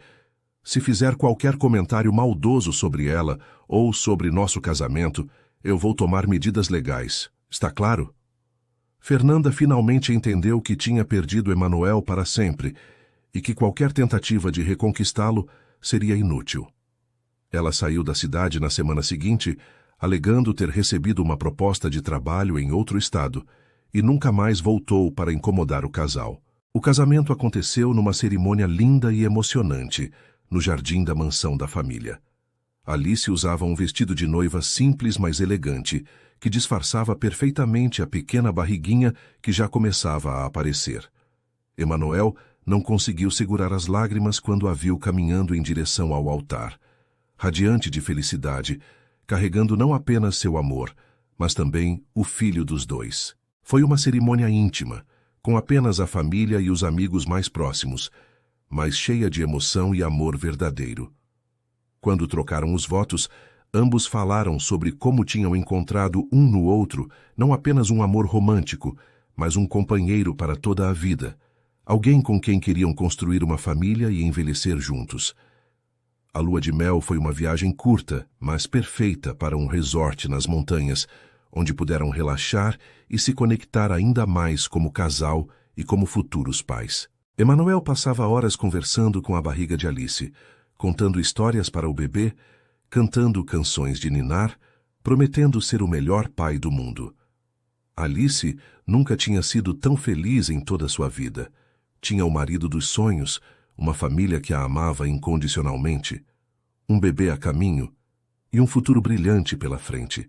A: se fizer qualquer comentário maldoso sobre ela ou sobre nosso casamento, eu vou tomar medidas legais. Está claro? Fernanda finalmente entendeu que tinha perdido Emanuel para sempre e que qualquer tentativa de reconquistá-lo seria inútil. Ela saiu da cidade na semana seguinte, alegando ter recebido uma proposta de trabalho em outro estado, e nunca mais voltou para incomodar o casal. O casamento aconteceu numa cerimônia linda e emocionante, no jardim da mansão da família. Alice usava um vestido de noiva simples, mas elegante, que disfarçava perfeitamente a pequena barriguinha que já começava a aparecer. Emanuel não conseguiu segurar as lágrimas quando a viu caminhando em direção ao altar, radiante de felicidade, carregando não apenas seu amor, mas também o filho dos dois. Foi uma cerimônia íntima, com apenas a família e os amigos mais próximos, mas cheia de emoção e amor verdadeiro. Quando trocaram os votos, ambos falaram sobre como tinham encontrado um no outro não apenas um amor romântico, mas um companheiro para toda a vida, alguém com quem queriam construir uma família e envelhecer juntos. A lua de mel foi uma viagem curta, mas perfeita para um resort nas montanhas, onde puderam relaxar e se conectar ainda mais como casal e como futuros pais. Emanuel passava horas conversando com a barriga de Alice, contando histórias para o bebê, cantando canções de ninar, prometendo ser o melhor pai do mundo. Alice nunca tinha sido tão feliz em toda a sua vida. Tinha o marido dos sonhos, uma família que a amava incondicionalmente, um bebê a caminho e um futuro brilhante pela frente.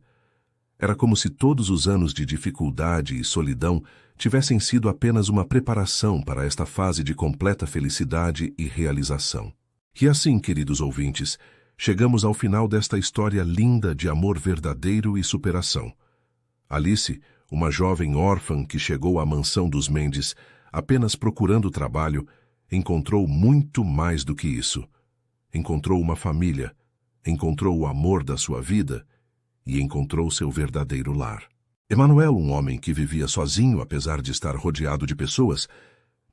A: Era como se todos os anos de dificuldade e solidão tivessem sido apenas uma preparação para esta fase de completa felicidade e realização. E assim, queridos ouvintes, chegamos ao final desta história linda de amor verdadeiro e superação. Alice, uma jovem órfã que chegou à mansão dos Mendes apenas procurando trabalho, encontrou muito mais do que isso. Encontrou uma família, encontrou o amor da sua vida e encontrou seu verdadeiro lar. Emanuel, um homem que vivia sozinho apesar de estar rodeado de pessoas,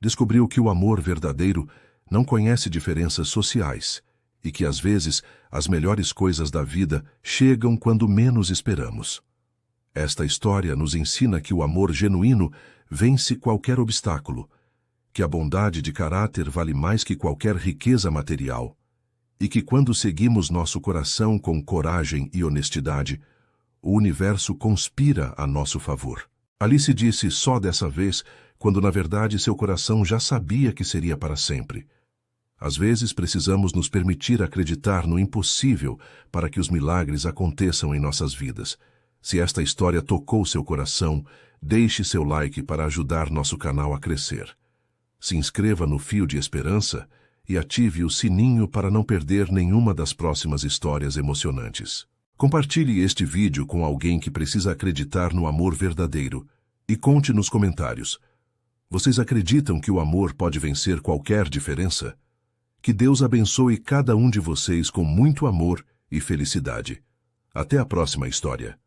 A: descobriu que o amor verdadeiro não conhece diferenças sociais e que, às vezes, as melhores coisas da vida chegam quando menos esperamos. Esta história nos ensina que o amor genuíno vence qualquer obstáculo, que a bondade de caráter vale mais que qualquer riqueza material, e que quando seguimos nosso coração com coragem e honestidade, o universo conspira a nosso favor. Alice disse só dessa vez, quando na verdade seu coração já sabia que seria para sempre. Às vezes precisamos nos permitir acreditar no impossível para que os milagres aconteçam em nossas vidas. Se esta história tocou seu coração, deixe seu like para ajudar nosso canal a crescer. Se inscreva no Fio de Esperança e ative o sininho para não perder nenhuma das próximas histórias emocionantes. Compartilhe este vídeo com alguém que precisa acreditar no amor verdadeiro e conte nos comentários. Vocês acreditam que o amor pode vencer qualquer diferença? Que Deus abençoe cada um de vocês com muito amor e felicidade. Até a próxima história.